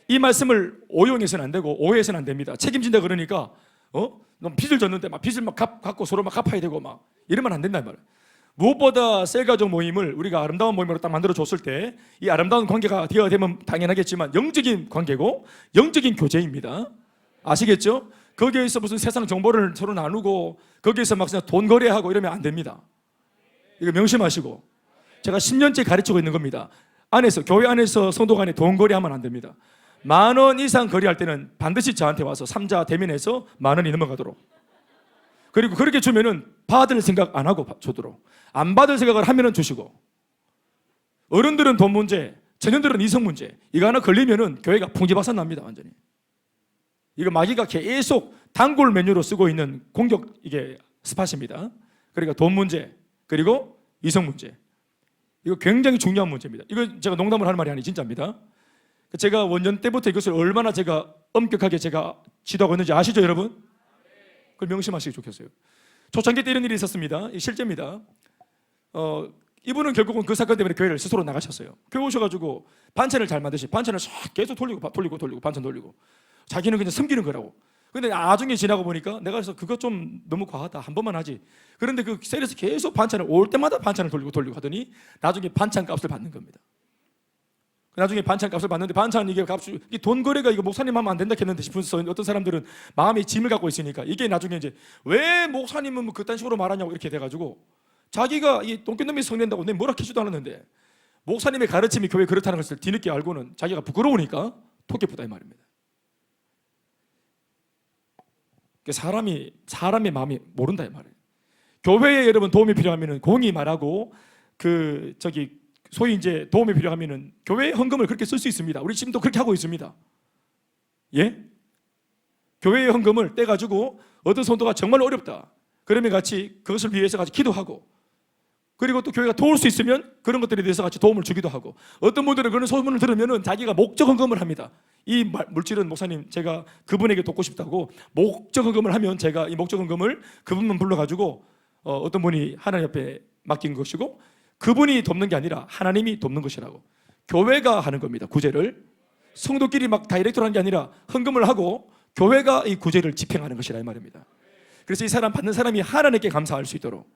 이 말씀을 오용해서는 안 되고 오해해서는 안 됩니다. 책임진다 그러니까 너 빚을 졌는데 막 빚을 막 갚고 서로 막 갚아야 되고 막 이러면 안 된단 말이에요. 무엇보다 셀가족 모임을 우리가 아름다운 모임으로 딱 만들어 줬을 때 이 아름다운 관계가 되어야 되면 당연하겠지만 영적인 관계고 영적인 교제입니다. 아시겠죠? 거기에서 무슨 세상 정보를 서로 나누고 거기에서 막 돈 거래하고 이러면 안 됩니다. 이거 명심하시고 제가 10년째 가르치고 있는 겁니다. 교회 안에서 성도 간에 돈 거래하면 안 됩니다. 10,000원 이상 거래할 때는 반드시 저한테 와서 3자 대면해서 10,000원이 넘어가도록, 그리고 그렇게 주면은 받을 생각 안 하고 주도록, 안 받을 생각을 하면은 주시고, 어른들은 돈 문제, 청년들은 이성 문제, 이거 하나 걸리면은 교회가 풍지박산 납니다. 완전히. 이거 마귀가 계속 단골 메뉴로 쓰고 있는 공격 이게 스팟입니다. 그러니까 돈 문제 그리고 이성 문제, 이거 굉장히 중요한 문제입니다. 이거 제가 농담을 하는 말이 아니 진짜입니다. 제가 원년 때부터 이것을 얼마나 제가 엄격하게 제가 지도하고 있는지 아시죠, 여러분? 그걸 명심하시기 좋겠어요. 초창기 때 이런 일이 있었습니다. 실제입니다. 이분은 결국은 그 사건 때문에 교회를 스스로 나가셨어요. 교회 오셔가지고 반찬을 잘 만드시, 반찬을 싹 계속 돌리고 반찬 돌리고 자기는 그냥 숨기는 거라고. 근데 나중에 지나고 보니까 내가 그래서 그거 좀 너무 과하다, 한 번만 하지. 그런데 그 셀에서 계속 반찬을 올 때마다 반찬을 돌리고 하더니 나중에 반찬 값을 받는 겁니다. 나중에 반찬 값을 받는데 반찬 이게 값이 돈 거래가 이거 목사님 하면 안 된다 했는데 싶어서 어떤 사람들은 마음에 짐을 갖고 있으니까 이게 나중에 이제 왜 목사님은 뭐 그딴 식으로 말하냐고 이렇게 돼가지고 자기가 이 똥개놈이 성낸다고 내 뭐라 하지도 않았는데 목사님의 가르침이 교회 그렇다는 것을 뒤늦게 알고는 자기가 부끄러우니까 토끼푸다 이 말입니다. 사람의 마음이 모른다 이 말이에요. 교회에 여러분 도움이 필요하면은 공의 말하고 소위 이제 도움이 필요하면은 교회 헌금을 그렇게 쓸 수 있습니다. 우리 지금도 그렇게 하고 있습니다. 예? 교회의 헌금을 떼가지고 어떤 성도가 정말 어렵다, 그러면 같이 그것을 위해서 같이 기도하고, 그리고 또 교회가 도울 수 있으면 그런 것들에 대해서 같이 도움을 주기도 하고, 어떤 분들은 그런 소문을 들으면은 자기가 목적 헌금을 합니다. 이 물질은 목사님 제가 그분에게 돕고 싶다고 목적 헌금을 하면 제가 이 목적 헌금을 그분만 불러가지고 어떤 분이 하나님 앞에 맡긴 것이고 그분이 돕는 게 아니라 하나님이 돕는 것이라고. 교회가 하는 겁니다. 구제를 성도끼리 막 다이렉트로 하는 게 아니라 헌금을 하고 교회가 이 구제를 집행하는 것이라 이 말입니다. 그래서 이 사람 받는 사람이 하나님께 감사할 수 있도록,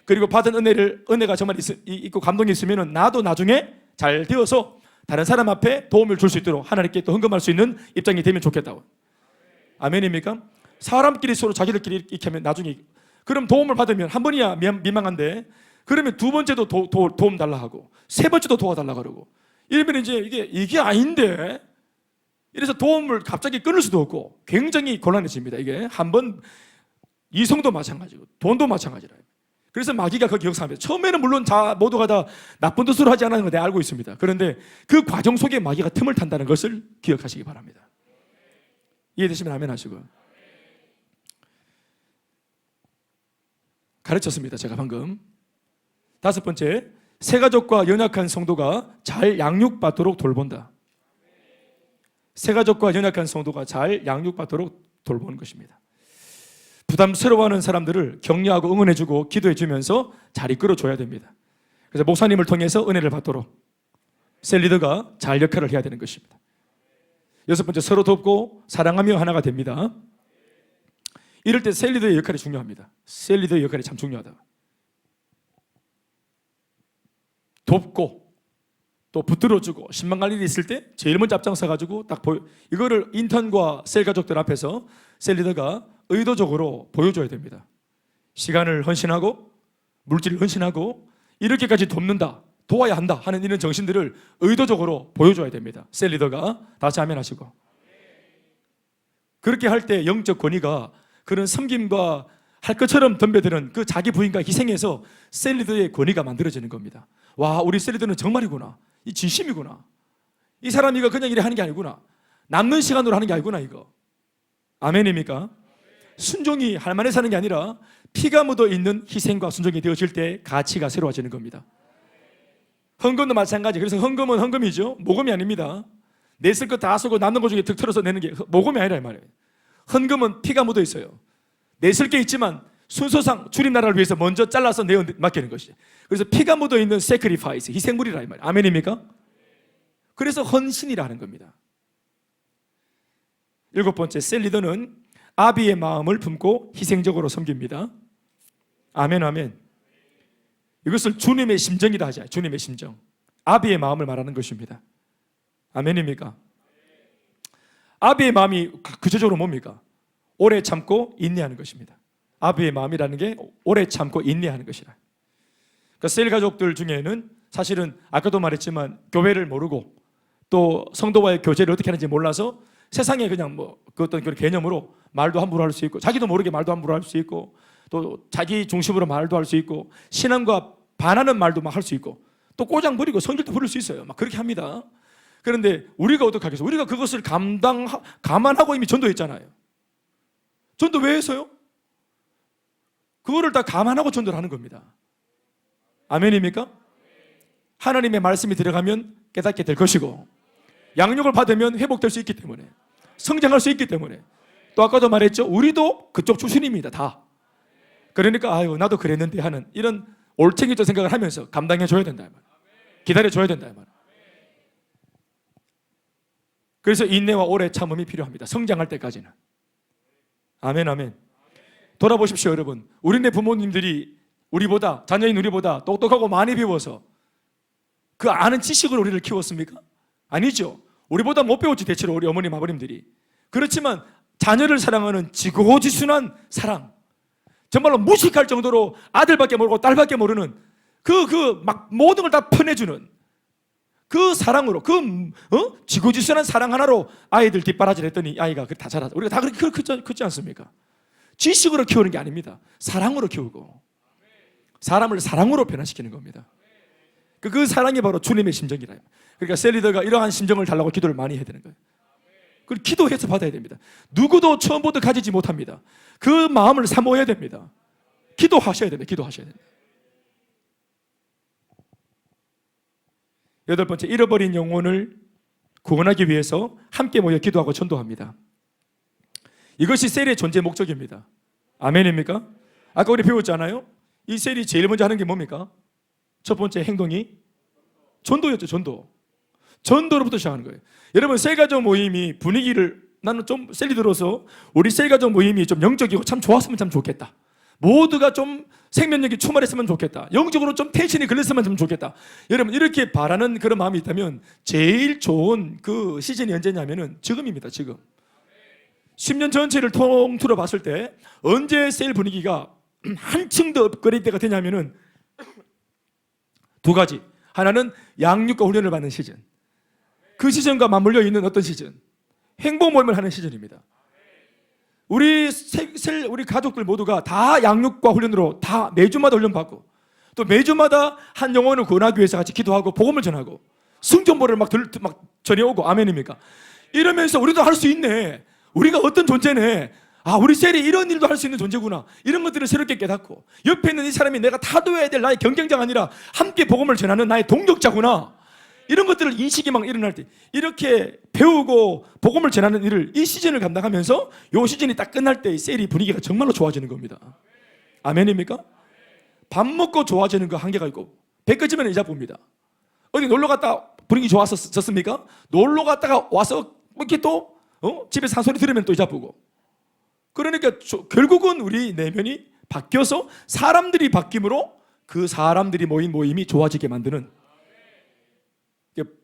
그리고 받은 은혜가 정말 있고 감동이 있으면 나도 나중에 잘 되어서 다른 사람 앞에 도움을 줄 수 있도록 하나님께 또 헌금할 수 있는 입장이 되면 좋겠다고. 아멘입니까? 사람끼리 서로 자기들끼리 이렇게 하면 나중에 그럼 도움을 받으면 한 번이야 민망한데 그러면 두 번째도 도움 달라 하고 세 번째도 도와달라 그러고 이러면 이제 이게 아닌데, 이래서 도움을 갑자기 끊을 수도 없고 굉장히 곤란해집니다. 이게 한번 이성도 마찬가지고 돈도 마찬가지라. 그래서 마귀가 거기 역사합니다. 처음에는 물론 모두가 다 나쁜 뜻으로 하지 않았는 걸 내가 알고 있습니다. 그런데 그 과정 속에 마귀가 틈을 탄다는 것을 기억하시기 바랍니다. 이해되시면 아멘 하시고. 가르쳤습니다. 제가 방금. 5번째, 새가족과 연약한 성도가 잘 양육받도록 돌본다. 새가족과 연약한 성도가 잘 양육받도록 돌보는 것입니다. 부담스러워하는 사람들을 격려하고 응원해주고 기도해주면서 잘 이끌어줘야 됩니다. 그래서 목사님을 통해서 은혜를 받도록 셀 리더가 잘 역할을 해야 되는 것입니다. 여섯 번째, 서로 돕고 사랑하며 하나가 됩니다. 이럴 때 셀 리더의 역할이 중요합니다. 셀 리더의 역할이 참 중요하다. 돕고 또 붙들어주고 신망갈 일이 있을 때 제일 먼저 앞장서가지고 딱 이거를 인턴과 셀 가족들 앞에서 셀 리더가 의도적으로 보여줘야 됩니다. 시간을 헌신하고 물질을 헌신하고 이렇게까지 돕는다, 도와야 한다 하는 이런 정신들을 의도적으로 보여줘야 됩니다. 셀 리더가. 다시 아멘 하시고. 그렇게 할 때 영적 권위가 그런 섬김과 할 것처럼 덤벼드는 그 자기 부인과 희생해서 셀 리더의 권위가 만들어지는 겁니다. 와, 우리 셀 리더는 정말이구나. 이 진심이구나. 이 사람이 이거 그냥 이래 하는 게 아니구나. 남는 시간으로 하는 게 아니구나 이거. 아멘입니까? 순종이 할 만해 사는 게 아니라 피가 묻어 있는 희생과 순종이 되어질 때 가치가 새로워지는 겁니다. 헌금도 마찬가지. 그래서 헌금은 헌금이죠. 모금이 아닙니다. 내 쓸 거 다 쓰고 남는 거 중에 득 털어서 내는 게 모금이 아니라 이 말이에요. 헌금은 피가 묻어 있어요. 내 쓸 게 있지만 순서상 주님 나라를 위해서 먼저 잘라서 내어 맡기는 것이. 그래서 피가 묻어 있는 sacrifice, 희생물이라 이 말이에요. 아멘입니까? 그래서 헌신이라 하는 겁니다. 일곱 번째, 셀 리더는 아비의 마음을 품고 희생적으로 섬깁니다. 아멘, 아멘. 이것을 주님의 심정이다 하죠. 주님의 심정. 아비의 마음을 말하는 것입니다. 아멘입니까? 아비의 마음이 구체적으로 뭡니까? 오래 참고 인내하는 것입니다. 아비의 마음이라는 게 오래 참고 인내하는 것이라. 그러니까 셀 가족들 중에는 사실은 아까도 말했지만 교회를 모르고 또 성도와의 교제를 어떻게 하는지 몰라서 세상에 그냥 그 어떤 그런 개념으로 말도 함부로 할 수 있고 자기도 모르게 말도 함부로 할 수 있고 또 자기 중심으로 말도 할 수 있고 신앙과 반하는 말도 막 할 수 있고 또 꼬장 부리고 성질도 부릴 수 있어요. 막 그렇게 합니다. 그런데 우리가 어떻게 하겠어요? 우리가 그것을 감안하고 이미 전도했잖아요. 전도 왜 했어요? 그거를 다 감안하고 전도를 하는 겁니다. 아멘입니까? 하나님의 말씀이 들어가면 깨닫게 될 것이고 양육을 받으면 회복될 수 있기 때문에 성장할 수 있기 때문에 또 아까도 말했죠. 우리도 그쪽 출신입니다. 다. 그러니까 아유 나도 그랬는데 하는 이런 올챙이적 생각을 하면서 감당해줘야 된다. 기다려줘야 된다. 그래서 인내와 오래 참음이 필요합니다. 성장할 때까지는. 아멘, 아멘. 돌아보십시오, 여러분. 우리네 부모님들이 우리보다, 자녀인 우리보다 똑똑하고 많이 배워서 그 아는 지식으로 우리를 키웠습니까? 아니죠. 우리보다 못 배웠지, 대체로 우리 어머님, 아버님들이. 그렇지만 자녀를 사랑하는 지고지순한 사랑, 정말로 무식할 정도로 아들밖에 모르고 딸밖에 모르는 막 모든 걸 다 퍼내주는 그 사랑으로, 지고지순한 사랑 하나로 아이들 뒷바라지를 했더니 아이가 다 자라다. 우리가 다 그렇게 크지 않습니까? 지식으로 키우는 게 아닙니다. 사랑으로 키우고 사람을 사랑으로 변화시키는 겁니다. 그 사랑이 바로 주님의 심정이라. 그러니까 셀 리더가 이러한 심정을 달라고 기도를 많이 해야 되는 거예요. 그걸 기도해서 받아야 됩니다. 누구도 처음부터 가지지 못합니다. 그 마음을 사모해야 됩니다. 기도하셔야 됩니다. 기도하셔야 됩니다. 여덟 번째, 잃어버린 영혼을 구원하기 위해서 함께 모여 기도하고 전도합니다. 이것이 셀의 존재 목적입니다. 아멘입니까? 아까 우리 배웠잖아요. 이 셀이 제일 먼저 하는 게 뭡니까? 첫 번째 행동이 전도였죠. 전도로부터 시작하는 거예요. 여러분, 셀가족 모임이 분위기를, 나는 좀 셀이 들어서 우리 셀가족 모임이 좀 영적이고 참 좋았으면 참 좋겠다. 모두가 좀 생명력이 충만했으면 좋겠다. 영적으로 좀 텐션이 걸렸으면 좀 좋겠다. 여러분, 이렇게 바라는 그런 마음이 있다면 제일 좋은 그 시즌이 언제냐면은 지금입니다. 지금 10년 전체를 통틀어 봤을 때 언제 셀 분위기가 한층 더 업그레이드가 되냐면은 두 가지. 하나는 양육과 훈련을 받는 시즌, 그 시즌과 맞물려 있는 어떤 시즌, 행복 모임을 하는 시즌입니다. 우리 가족들 모두가 다 양육과 훈련으로 다 매주마다 훈련받고 또 매주마다 한 영혼을 구원하기 위해서 같이 기도하고 복음을 전하고 승전보를 막 전해오고. 아멘입니까? 이러면서 우리도 할 수 있네. 우리가 어떤 존재네. 아, 우리 셀이 이런 일도 할 수 있는 존재구나. 이런 것들을 새롭게 깨닫고 옆에 있는 이 사람이 내가 타도해야 될 나의 경쟁자가 아니라 함께 복음을 전하는 나의 동력자구나. 이런 것들을 인식이 막 일어날 때 이렇게 배우고 복음을 전하는 일을 이 시즌을 감당하면서 이 시즌이 딱 끝날 때 셀이 분위기가 정말로 좋아지는 겁니다. 아멘입니까? 밥 먹고 좋아지는 거 한계가 있고 배 꺼지면 이자 봅니다. 어디 놀러 갔다 분위기 좋았었습니까? 놀러 갔다가 와서 이렇게 또 집에서 한 소리 들으면 또 이자 보고. 그러니까 결국은 우리 내면이 바뀌어서 사람들이 바뀜으로 그 사람들이 모인 모임이 좋아지게 만드는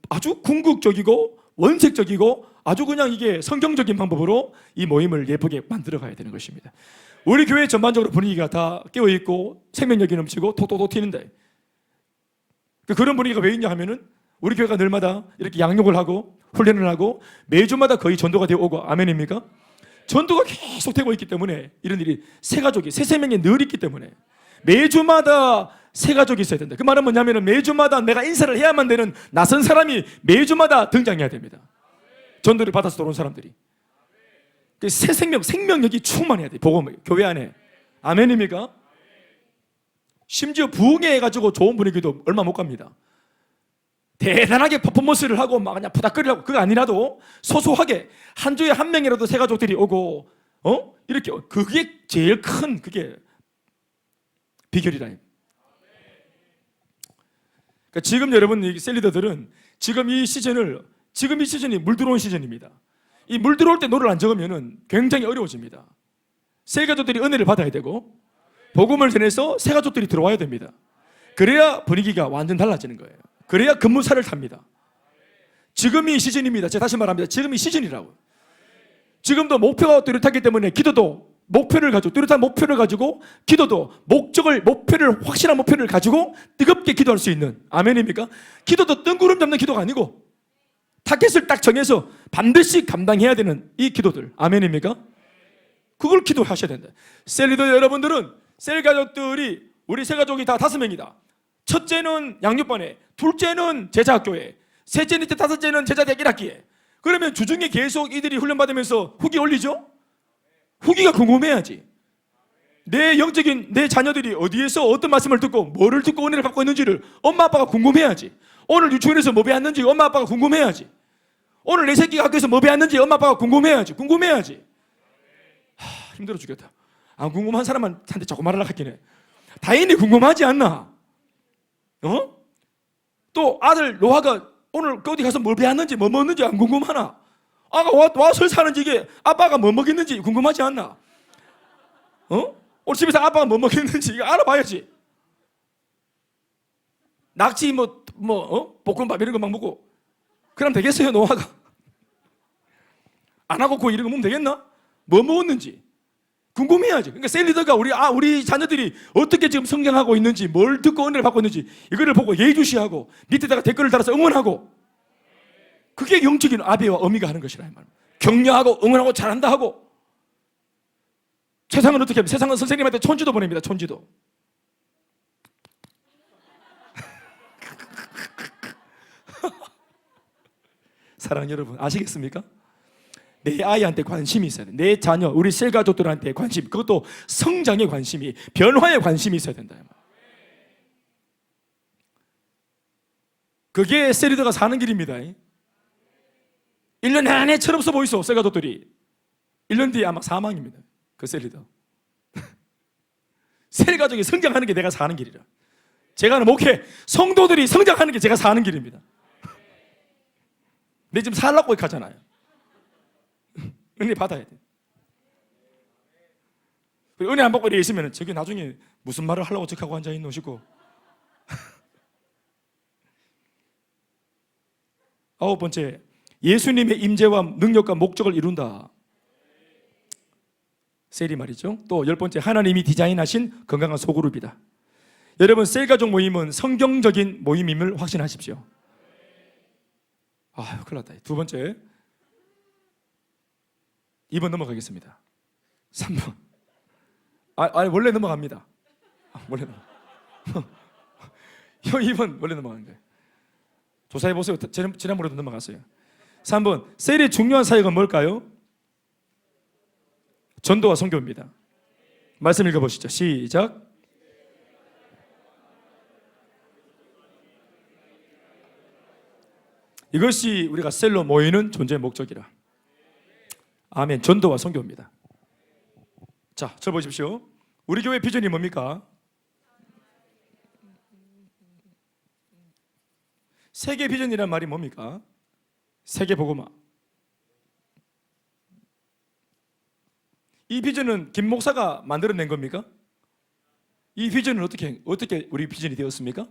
아주 궁극적이고 원색적이고 아주 그냥 이게 성경적인 방법으로 이 모임을 예쁘게 만들어 가야 되는 것입니다. 우리 교회 전반적으로 분위기가 다 깨어있고 생명력이 넘치고 톡톡톡 튀는데 그런 분위기가 왜 있냐 하면은 우리 교회가 늘마다 이렇게 양육을 하고 훈련을 하고 매주마다 거의 전도가 되어 오고 아멘입니까? 전도가 계속 되고 있기 때문에 이런 일이 새 가족이 새 생명이 늘 있기 때문에 매주마다 새 가족이 있어야 된다. 그 말은 뭐냐면 매주마다 내가 인사를 해야만 되는 낯선 사람이 매주마다 등장해야 됩니다. 전도를 받아서 들어온 사람들이 새 생명력이 충만해야 돼. 복음 교회 안에 아멘입니까? 심지어 부흥해가지고 좋은 분위기도 얼마 못 갑니다. 대단하게 퍼포먼스를 하고 막 그냥 부닥거리라고 그거 아니라도 소소하게 한 주에 한 명이라도 새 가족들이 오고 이렇게 그게 제일 큰 그게 비결이라. 그러니까 지금 여러분 이 셀리더들은 지금 이 시즌이 물 들어온 시즌입니다. 이 물 들어올 때 노를 안 적으면은 굉장히 어려워집니다. 새 가족들이 은혜를 받아야 되고 복음을 전해서 새 가족들이 들어와야 됩니다. 그래야 분위기가 완전 달라지는 거예요. 그래야 급무사를 탑니다. 지금이 시즌입니다. 제가 다시 말합니다. 지금이 시즌이라고. 지금도 목표가 뚜렷하기 때문에 기도도 목표를 가지고 뚜렷한 목표를 가지고 기도도 목표를 확실한 목표를 가지고 뜨겁게 기도할 수 있는 아멘입니까? 기도도 뜬구름 잡는 기도가 아니고 타겟을 딱 정해서 반드시 감당해야 되는 이 기도들 아멘입니까? 그걸 기도하셔야 된다. 셀리더 여러분들은 셀 가족들이 우리 세 가족이 다 5명이다. 첫째는 양육반에, 둘째는 제자학교에, 셋째, 넷째, 다섯째는 제자대학 1학기에. 그러면 주중에 계속 이들이 훈련받으면서 후기 올리죠? 후기가 궁금해야지. 내 영적인 내 자녀들이 어디에서 어떤 말씀을 듣고 뭐를 듣고 은혜를 받고 있는지를 엄마 아빠가 궁금해야지. 오늘 유치원에서 뭐 배웠는지 엄마 아빠가 궁금해야지. 오늘 내 새끼가 학교에서 뭐 배웠는지 엄마 아빠가 궁금해야지. 힘들어 죽겠다. 안 궁금한 사람한테 자꾸 말하려고 하긴 해. 다행히 궁금하지 않나? 또 아들 노아가 오늘 어디 가서 뭘 배웠는지 뭐 먹는지 안 궁금하나? 아가 와 설사하는지 이게 아빠가 뭐 먹였는지 궁금하지 않나? 오늘 집에서 아빠가 뭐 먹였는지 이거 알아봐야지. 낙지 볶음밥 이런 거 막 먹고 그럼 되겠어요 노아가? 안 하고 이런 거 먹으면 되겠나? 뭐 먹었는지 궁금해야지. 그러니까 셀리더가 우리 자녀들이 어떻게 지금 성장하고 있는지 뭘 듣고 은혜를 받고 있는지 이거를 보고 예의주시하고 밑에다가 댓글을 달아서 응원하고 그게 영적인 아비와 어미가 하는 것이라 이 말. 격려하고 응원하고 잘한다 하고. 세상은 어떻게 합니까? 세상은 선생님한테 촌지도 보냅니다. 촌지도. 사랑하는 여러분 아시겠습니까? 내 아이한테 관심이 있어야 돼. 내 자녀, 우리 셀 가족들한테 관심, 그것도 성장에 관심이, 변화에 관심이 있어야 된다. 그게 셀리더가 사는 길입니다. 1년 내내 철없어 보이소, 셀 가족들이. 1년 뒤에 아마 사망입니다. 그 셀리더. 셀 가족이 성장하는 게 내가 사는 길이라. 제가 하는 목회, 성도들이 성장하는 게 제가 사는 길입니다. 내 지금 살라고 하잖아요. 은혜 받아야 돼. 은혜 안 받고 이래 있으면 저게 나중에 무슨 말을 하려고 적하고 앉아있노 싶고. 9번째, 예수님의 임재와 능력과 목적을 이룬다. 셀이 말이죠. 또 10번째, 하나님이 디자인하신 건강한 소그룹이다. 여러분 셀 가족 모임은 성경적인 모임임을 확신하십시오. 큰일 났다. 2번째, 2번 넘어가겠습니다. 3번. 원래 넘어갑니다. 원래 넘어가. 2번 원래 넘어가는데. 조사해보세요. 지난번에도 넘어갔어요. 3번. 셀의 중요한 사역은 뭘까요? 전도와 선교입니다. 말씀 읽어보시죠. 시작. 이것이 우리가 셀로 모이는 존재의 목적이라. 아멘. 전도와 선교입니다. 자, 저 보십시오. 우리 교회 비전이 뭡니까? 세계 비전이란 말이 뭡니까? 세계 복음화. 이 비전은 김 목사가 만들어낸 겁니까? 이 비전은 어떻게 우리 비전이 되었습니까?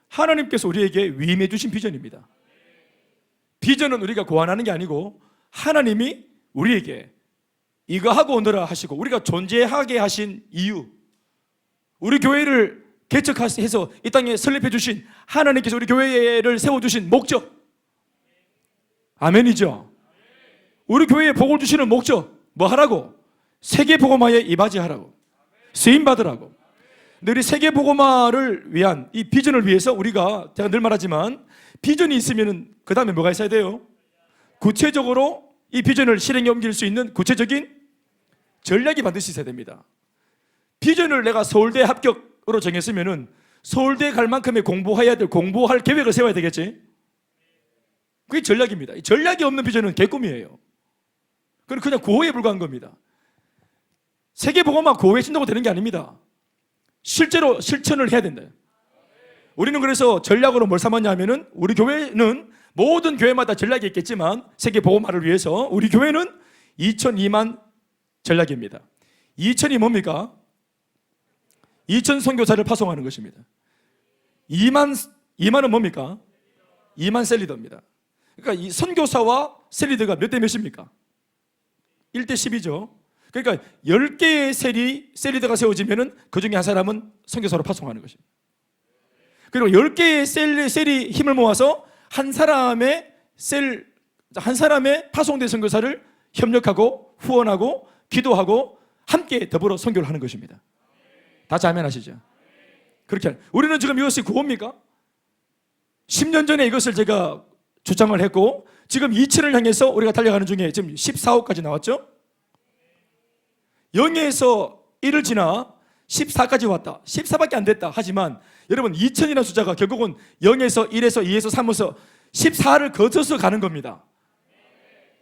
하나님께서 우리에게 위임해 주신 비전입니다. 비전은 우리가 고안하는 게 아니고 하나님이 우리에게 이거 하고 오너라 하시고 우리가 존재하게 하신 이유, 우리 교회를 개척해서 이 땅에 설립해 주신 하나님께서 우리 교회를 세워주신 목적, 아멘이죠. 우리 교회에 복을 주시는 목적 뭐 하라고? 세계 복음화에 이바지하라고, 쓰임 받으라고. 근데 우리 세계 복음화를 위한 이 비전을 위해서 우리가, 제가 늘 말하지만 비전이 있으면 그 다음에 뭐가 있어야 돼요? 구체적으로 이 비전을 실행에 옮길 수 있는 구체적인 전략이 반드시 있어야 됩니다. 비전을 내가 서울대 합격으로 정했으면은 서울대 갈 만큼의 공부할 계획을 세워야 되겠지. 그게 전략입니다. 이 전략이 없는 비전은 개꿈이에요. 그건 그냥 구호에 불과한 겁니다. 세계 복음화 구호에 친다고 되는 게 아닙니다. 실제로 실천을 해야 된다. 우리는 그래서 전략으로 뭘 삼았냐 하면은, 우리 교회는 모든 교회마다 전략이 있겠지만 세계 복음화를 위해서 우리 교회는 2002만 전략입니다. 2000이 뭡니까? 2000 선교사를 파송하는 것입니다. 2만은 뭡니까? 2만 셀리더입니다. 그러니까 이 선교사와 셀리더가 몇 대 몇입니까? 1대 10이죠. 그러니까 10개의 셀리더가 세워지면은 그 중에 한 사람은 선교사로 파송하는 것입니다. 그리고 10개의 셀이 힘을 모아서 한 사람의 파송된 선교사를 협력하고 후원하고 기도하고 함께 더불어 선교를 하는 것입니다. 다 아멘하시죠? 그렇게 우리는 지금 이것이 구호입니까? 10년 전에 이것을 제가 주장을 했고 지금 2000을 향해서 우리가 달려가는 중에 지금 14호까지 나왔죠? 0에서 1을 지나 14까지 왔다. 14밖에 안 됐다. 하지만 여러분 2000이라는 숫자가 결국은 0에서 1에서 2에서 3에서 14를 거쳐서 가는 겁니다.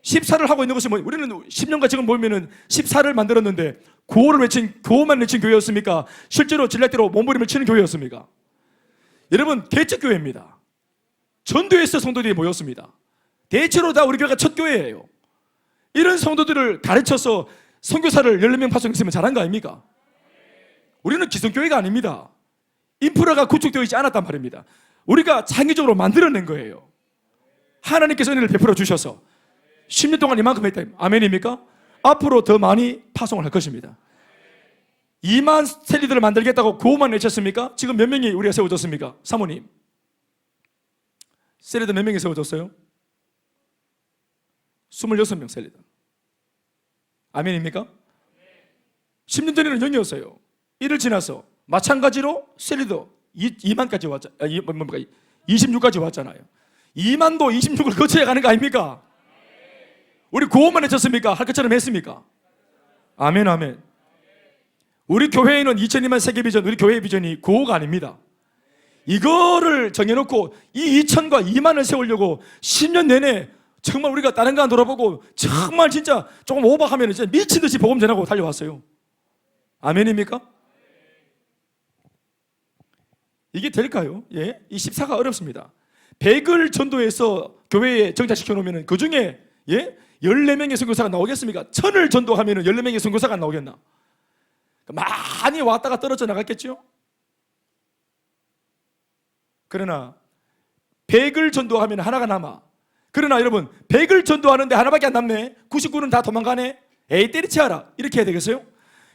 14를 하고 있는 것이 우리는 10년간 지금 보면은 14를 만들었는데 구호만 외친 교회였습니까? 실제로 전략대로 몸부림을 치는 교회였습니까? 여러분 개척교회입니다. 전도에서 성도들이 모였습니다. 대체로 다 우리 교회가 첫 교회예요. 이런 성도들을 가르쳐서 선교사를 14명 파송했으면 잘한 거 아닙니까? 우리는 기성교회가 아닙니다. 인프라가 구축되어 있지 않았단 말입니다. 우리가 창의적으로 만들어낸 거예요. 하나님께서 은혜를 베풀어 주셔서 10년 동안 이만큼 했다. 아멘입니까? 앞으로 더 많이 파송을 할 것입니다. 2만 셀리들을 만들겠다고 구호만 외쳤습니까? 지금 몇 명이 우리가 세워졌습니까? 사모님, 셀리들 몇 명이 세워졌어요? 26명 셀리들. 아멘입니까? 10년 전에는 0이었어요. 1을 지나서 마찬가지로 셀리더 2만까지 왔잖아요. 26까지 왔잖아요. 2만도 26을 거쳐야 가는 거 아닙니까? 우리 구호만 외쳤습니까? 할 것처럼 했습니까? 아멘, 아멘. 우리 교회에는 2002만 세계 비전, 우리 교회의 비전이 구호가 아닙니다. 이거를 정해놓고 이 2000과 2만을 세우려고 10년 내내 정말 우리가 다른 거 안 돌아보고 정말 진짜 조금 오버하면 진짜 미친 듯이 복음 전하고 달려왔어요. 아멘입니까? 이게 될까요? 예, 이 14가 어렵습니다. 100을 전도해서 교회에 정착시켜 놓으면 그 중에 14명의 선교사가 나오겠습니까? 1000을 전도하면 14명의 선교사가 안 나오겠나? 많이 왔다가 떨어져 나갔겠죠? 그러나 100을 전도하면 하나가 남아. 그러나 여러분 100을 전도하는데 하나밖에 안 남네. 99는 다 도망가네. 에이 때리치하라. 이렇게 해야 되겠어요?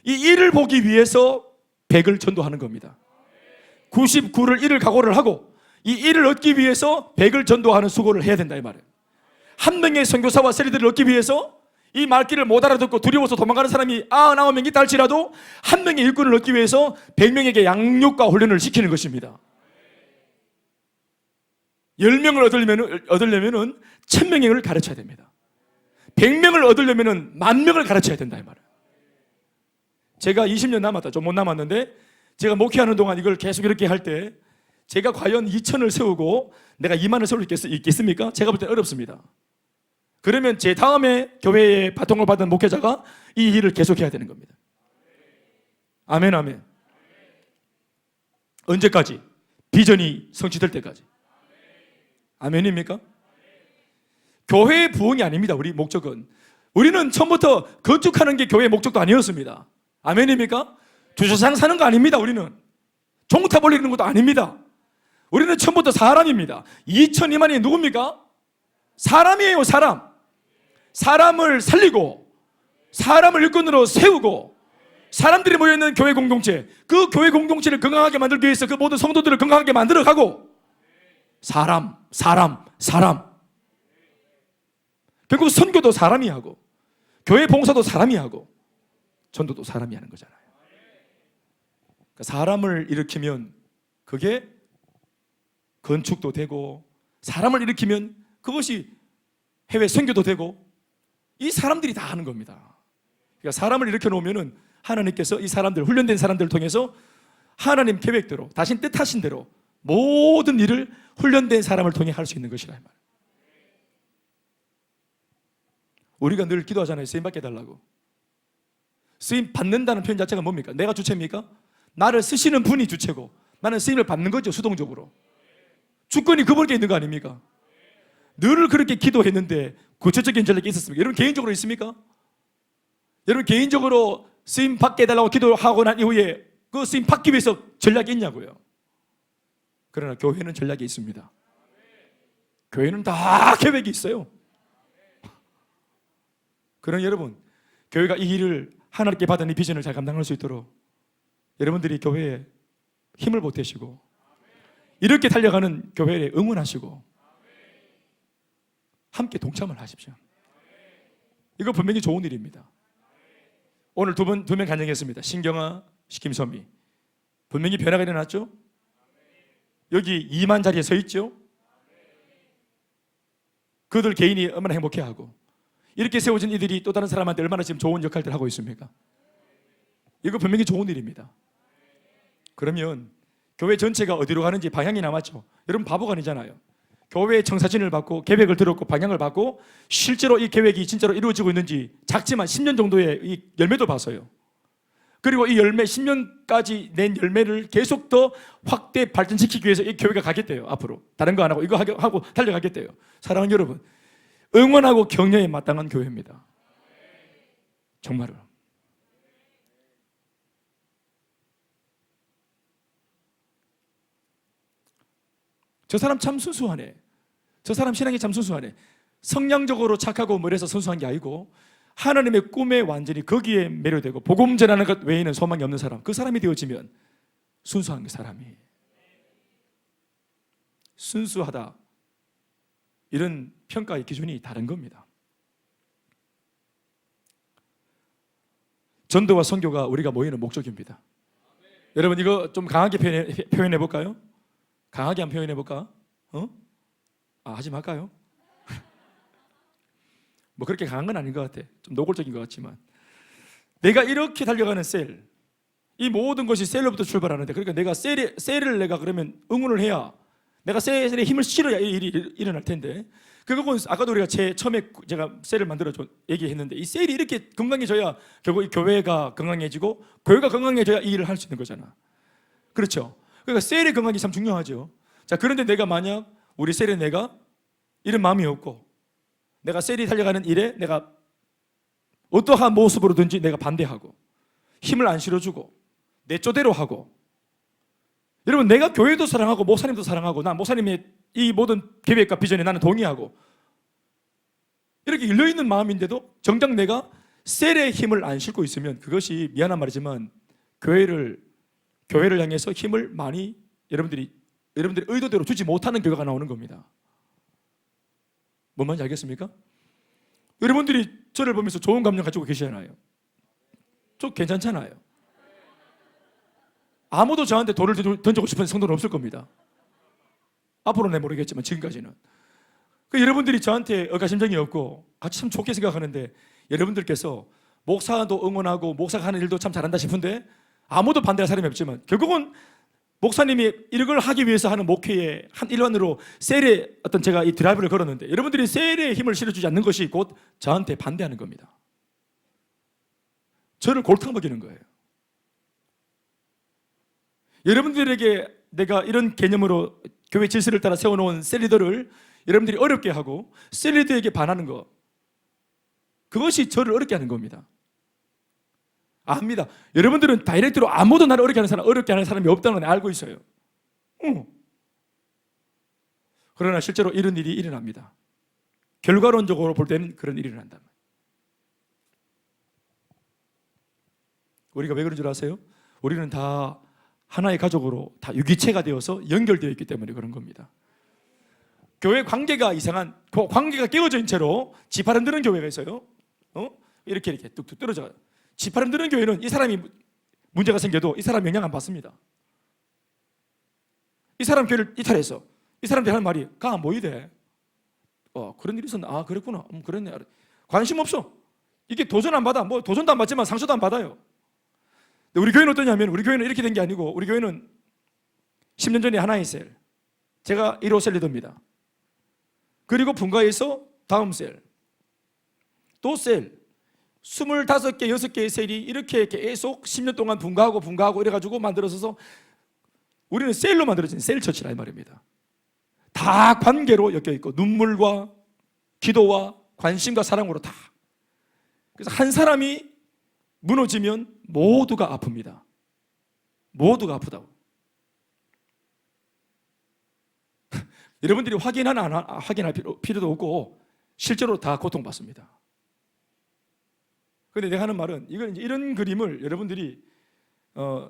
이 1을 보기 위해서 100을 전도하는 겁니다. 99를 1을 각오를 하고 이 1을 얻기 위해서 100을 전도하는 수고를 해야 된다 이 말이에요. 한 명의 선교사와 세리들을 얻기 위해서 이 말귀를 못 알아듣고 두려워서 도망가는 사람이 99명 있다 할지라도 한 명의 일꾼을 얻기 위해서 100명에게 양육과 훈련을 시키는 것입니다. 10명을 얻으려면 1000명을 가르쳐야 됩니다. 100명을 얻으려면 10,000명을 가르쳐야 된다 이 말이에요. 제가 20년 남았다. 좀 못 남았는데 제가 목회하는 동안 이걸 계속 이렇게 할 때 제가 과연 2000을 세우고 내가 2만을 세울 수 있겠습니까? 제가 볼 때 어렵습니다. 그러면 제 다음에 교회에 바통을 받은 목회자가 이 일을 계속해야 되는 겁니다. 아멘, 아멘. 언제까지? 비전이 성취될 때까지. 아멘입니까? 교회의 부흥이 아닙니다. 우리 목적은. 우리는 처음부터 건축하는 게 교회의 목적도 아니었습니다. 아멘입니까? 주차장 사는 거 아닙니다. 우리는 종탑 올리는 것도 아닙니다. 우리는 처음부터 사람입니다. 2,200만이 누굽니까? 사람이에요. 사람을 살리고 사람을 일꾼으로 세우고 사람들이 모여있는 교회 공동체, 그 교회 공동체를 건강하게 만들기 위해서 그 모든 성도들을 건강하게 만들어가고 사람 결국 선교도 사람이 하고 교회 봉사도 사람이 하고 전도도 사람이 하는 거잖아요. 그러니까 사람을 일으키면 그게 건축도 되고 사람을 일으키면 그것이 해외 선교도 되고 이 사람들이 다 하는 겁니다. 그러니까 사람을 일으켜 놓으면은 하나님께서 이 사람들, 훈련된 사람들을 통해서 하나님 계획대로 다신 뜻하신 대로 모든 일을 훈련된 사람을 통해 할 수 있는 것이라. 우리가 늘 기도하잖아요. 쓰임 받게 해달라고. 쓰임 받는다는 표현 자체가 뭡니까? 내가 주체입니까? 나를 쓰시는 분이 주체고 나는 쓰임을 받는 거죠. 수동적으로. 주권이 그분께 있는 거 아닙니까? 늘 그렇게 기도했는데 구체적인 전략이 있었습니까? 여러분 개인적으로 있습니까? 여러분 개인적으로 쓰임 받게 해달라고 기도하고 난 이후에 그 쓰임 받기 위해서 전략이 있냐고요. 그러나 교회는 전략이 있습니다. 교회는 다 계획이 있어요. 그러나 여러분, 교회가 이 일을 하나님께 받은 이 비전을 잘 감당할 수 있도록 여러분들이 교회에 힘을 보태시고 이렇게 달려가는 교회에 응원하시고 함께 동참을 하십시오. 이거 분명히 좋은 일입니다. 오늘 두 명 간증했습니다. 신경아, 김선미. 분명히 변화가 일어났죠? 여기 2만 자리에 서 있죠? 그들 개인이 얼마나 행복해하고 이렇게 세워진 이들이 또 다른 사람한테 얼마나 지금 좋은 역할들을 하고 있습니까? 이거 분명히 좋은 일입니다. 그러면 교회 전체가 어디로 가는지 방향이 남았죠. 여러분 바보가 아니잖아요. 교회의 청사진을 받고 계획을 들었고 방향을 받고 실제로 이 계획이 진짜로 이루어지고 있는지 작지만 10년 정도의 이 열매도 봤어요. 그리고 이 열매 10년까지 낸 열매를 계속 더 확대 발전시키기 위해서 이 교회가 가겠대요. 앞으로 다른 거 안 하고 이거 하고 달려가겠대요. 사랑하는 여러분, 응원하고 격려에 마땅한 교회입니다. 정말로. 저 사람 참 순수하네. 저 사람 신앙이 참 순수하네. 성량적으로 착하고 뭐래서 순수한 게 아니고 하나님의 꿈에 완전히 거기에 매료되고 복음 전하는 것 외에는 소망이 없는 사람, 그 사람이 되어지면 순수한 그 사람이 순수하다, 이런 평가의 기준이 다른 겁니다. 전도와 선교가 우리가 모이는 목적입니다. 여러분 이거 좀 강하게 표현해 볼까요? 강하게 한번 표현해 볼까? 하지 말까요? 뭐 그렇게 강한 건 아닌 것 같아. 좀 노골적인 것 같지만 내가 이렇게 달려가는 셀, 이 모든 것이 셀로부터 출발하는데, 그러니까 내가 셀을 내가 그러면 응원을 해야, 내가 셀에 힘을 실어야 이 일이 일어날 텐데, 그건 아까도 우리가 처음에 제가 셀을 만들어 얘기했는데, 이 셀이 이렇게 건강해져야 결국 이 교회가 건강해지고 교회가 건강해져야 이 일을 할 수 있는 거잖아. 그렇죠? 그러니까 셀의 건강이 참 중요하죠. 자, 그런데 내가 만약 우리 셀에 내가 이런 마음이 없고 내가 셀이 달려가는 일에 내가 어떠한 모습으로든지 내가 반대하고 힘을 안 실어주고 내 쪼대로 하고, 여러분 내가 교회도 사랑하고 목사님도 사랑하고 난 목사님의 이 모든 계획과 비전에 나는 동의하고 이렇게 열려있는 마음인데도 정작 내가 셀의 힘을 안 싣고 있으면 그것이 미안한 말이지만 교회를 향해서 힘을 많이 여러분들이 의도대로 주지 못하는 결과가 나오는 겁니다. 뭔 말인지 알겠습니까? 여러분들이 저를 보면서 좋은 감정 가지고 계시잖아요. 저 괜찮잖아요. 아무도 저한테 돌을 던지고 싶은 성도는 없을 겁니다. 앞으로는 모르겠지만 지금까지는. 여러분들이 저한테 의가심정이 없고 같이 참 좋게 생각하는데, 여러분들께서 목사도 응원하고 목사가 하는 일도 참 잘한다 싶은데 아무도 반대할 사람이 없지만 결국은 목사님이 이걸 하기 위해서 하는 목회의 한 일환으로 셀에 어떤 제가 이 드라이브를 걸었는데 여러분들이 셀에 힘을 실어주지 않는 것이 곧 저한테 반대하는 겁니다. 저를 골탕 먹이는 거예요. 여러분들에게 내가 이런 개념으로 교회 질서를 따라 세워놓은 셀 리더를 여러분들이 어렵게 하고 셀리드에게 반하는 거, 그것이 저를 어렵게 하는 겁니다. 압니다. 여러분들은 다이렉트로 아무도 나를 어렵게 하는 사람이 없다는 걸 알고 있어요. 그러나 실제로 이런 일이 일어납니다. 결과론적으로 볼 때는 그런 일이 일어난다. 우리가 왜 그런 줄 아세요? 우리는 다 하나의 가족으로 다 유기체가 되어서 연결되어 있기 때문에 그런 겁니다. 교회 관계가 이상한, 그 관계가 깨어진 채로 지팔 흔드는 교회가 있어요. 이렇게 뚝뚝 떨어져요. 지팔 흔드는 교회는 이 사람이 문제가 생겨도 이 사람 영향 안 받습니다. 이 사람 교회를 이탈했어. 이 사람들이 하는 말이 가 모이대. 그런 일이 있었나? 아, 그랬구나. 그랬네. 관심 없어. 이게 도전 안 받아. 뭐 도전도 안 받지만 상처도 안 받아요. 근데 우리 교회는 어떠냐면, 우리 교회는 이렇게 된 게 아니고, 우리 교회는 10년 전에 하나의 셀, 제가 1호 셀 리더입니다. 그리고 분가에서 다음 셀, 또 셀, 25개, 6개의 셀이 이렇게 계속 10년 동안 분가하고 이래가지고 만들어서 우리는 셀로 만들어진 셀처치라 이 말입니다. 다 관계로 엮여있고 눈물과 기도와 관심과 사랑으로 다. 그래서 한 사람이 무너지면 모두가 아픕니다. 모두가 아프다고. 여러분들이 확인할 필요도 없고 실제로 다 고통받습니다. 그런데 내가 하는 말은, 이건 이런 그림을 여러분들이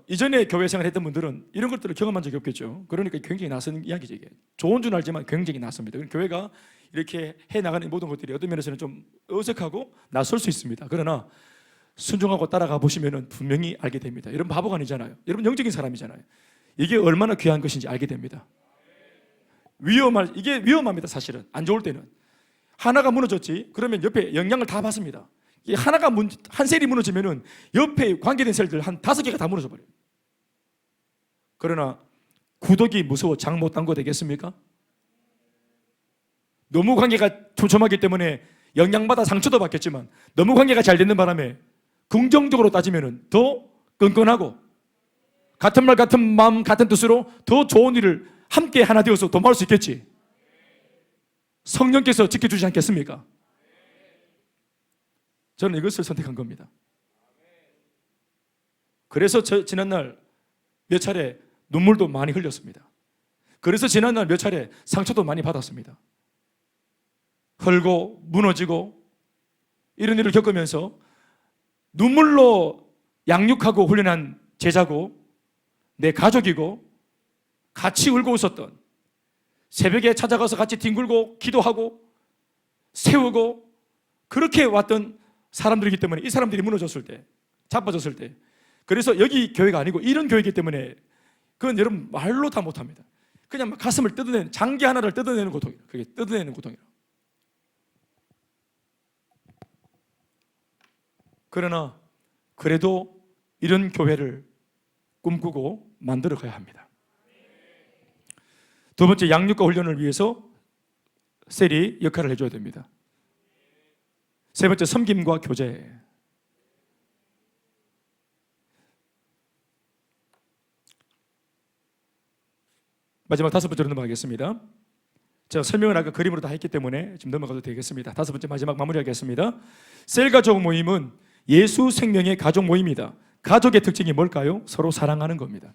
이전에 교회 생활 했던 분들은 이런 것들을 경험한 적이 없겠죠. 그러니까 굉장히 낯선 이야기죠. 이게 좋은 줄 알지만 굉장히 낯섭니다. 교회가 이렇게 해나가는 모든 것들이 어떤 면에서는 좀 어색하고 낯설 수 있습니다. 그러나 순종하고 따라가 보시면 분명히 알게 됩니다. 여러분 바보가 아니잖아요. 여러분 영적인 사람이잖아요. 이게 얼마나 귀한 것인지 알게 됩니다. 이게 위험합니다. 사실은 안 좋을 때는 하나가 무너졌지 그러면 옆에 영향을 다 받습니다. 한 셀이 무너지면은 옆에 관계된 셀들 한 5개가 다 무너져 버려요. 그러나 구덕이 무서워 장 못 단 거 되겠습니까? 너무 관계가 촘촘하기 때문에 영향받아 상처도 받겠지만, 너무 관계가 잘 되는 바람에 긍정적으로 따지면은 더 끈끈하고 같은 말 같은 마음 같은 뜻으로 더 좋은 일을 함께 하나 되어서 도모할 수 있겠지. 성령께서 지켜주지 않겠습니까? 저는 이것을 선택한 겁니다. 그래서 지난날 몇 차례 눈물도 많이 흘렸습니다. 그래서 지난날 몇 차례 상처도 많이 받았습니다. 헐고 무너지고 이런 일을 겪으면서 눈물로 양육하고 훈련한 제자고 내 가족이고 같이 울고 웃었던, 새벽에 찾아가서 같이 뒹굴고 기도하고 세우고 그렇게 왔던 사람들이기 때문에, 이 사람들이 무너졌을 때, 자빠졌을 때, 그래서 여기 교회가 아니고 이런 교회이기 때문에 그건 여러분 말로 다 못합니다. 그냥 막 가슴을 뜯어내는, 장기 하나를 뜯어내는 고통이에요. 그게 뜯어내는 고통이에요. 그러나 그래도 이런 교회를 꿈꾸고 만들어 가야 합니다. 두 번째, 양육과 훈련을 위해서 셀이 역할을 해줘야 됩니다. 세 번째, 섬김과 교제. 마지막 5번째로 넘어가겠습니다. 제가 설명을 아까 그림으로 다 했기 때문에 지금 넘어가도 되겠습니다. 5번째 마지막 마무리하겠습니다. 셀 가족 모임은 예수 생명의 가족 모임이다. 가족의 특징이 뭘까요? 서로 사랑하는 겁니다.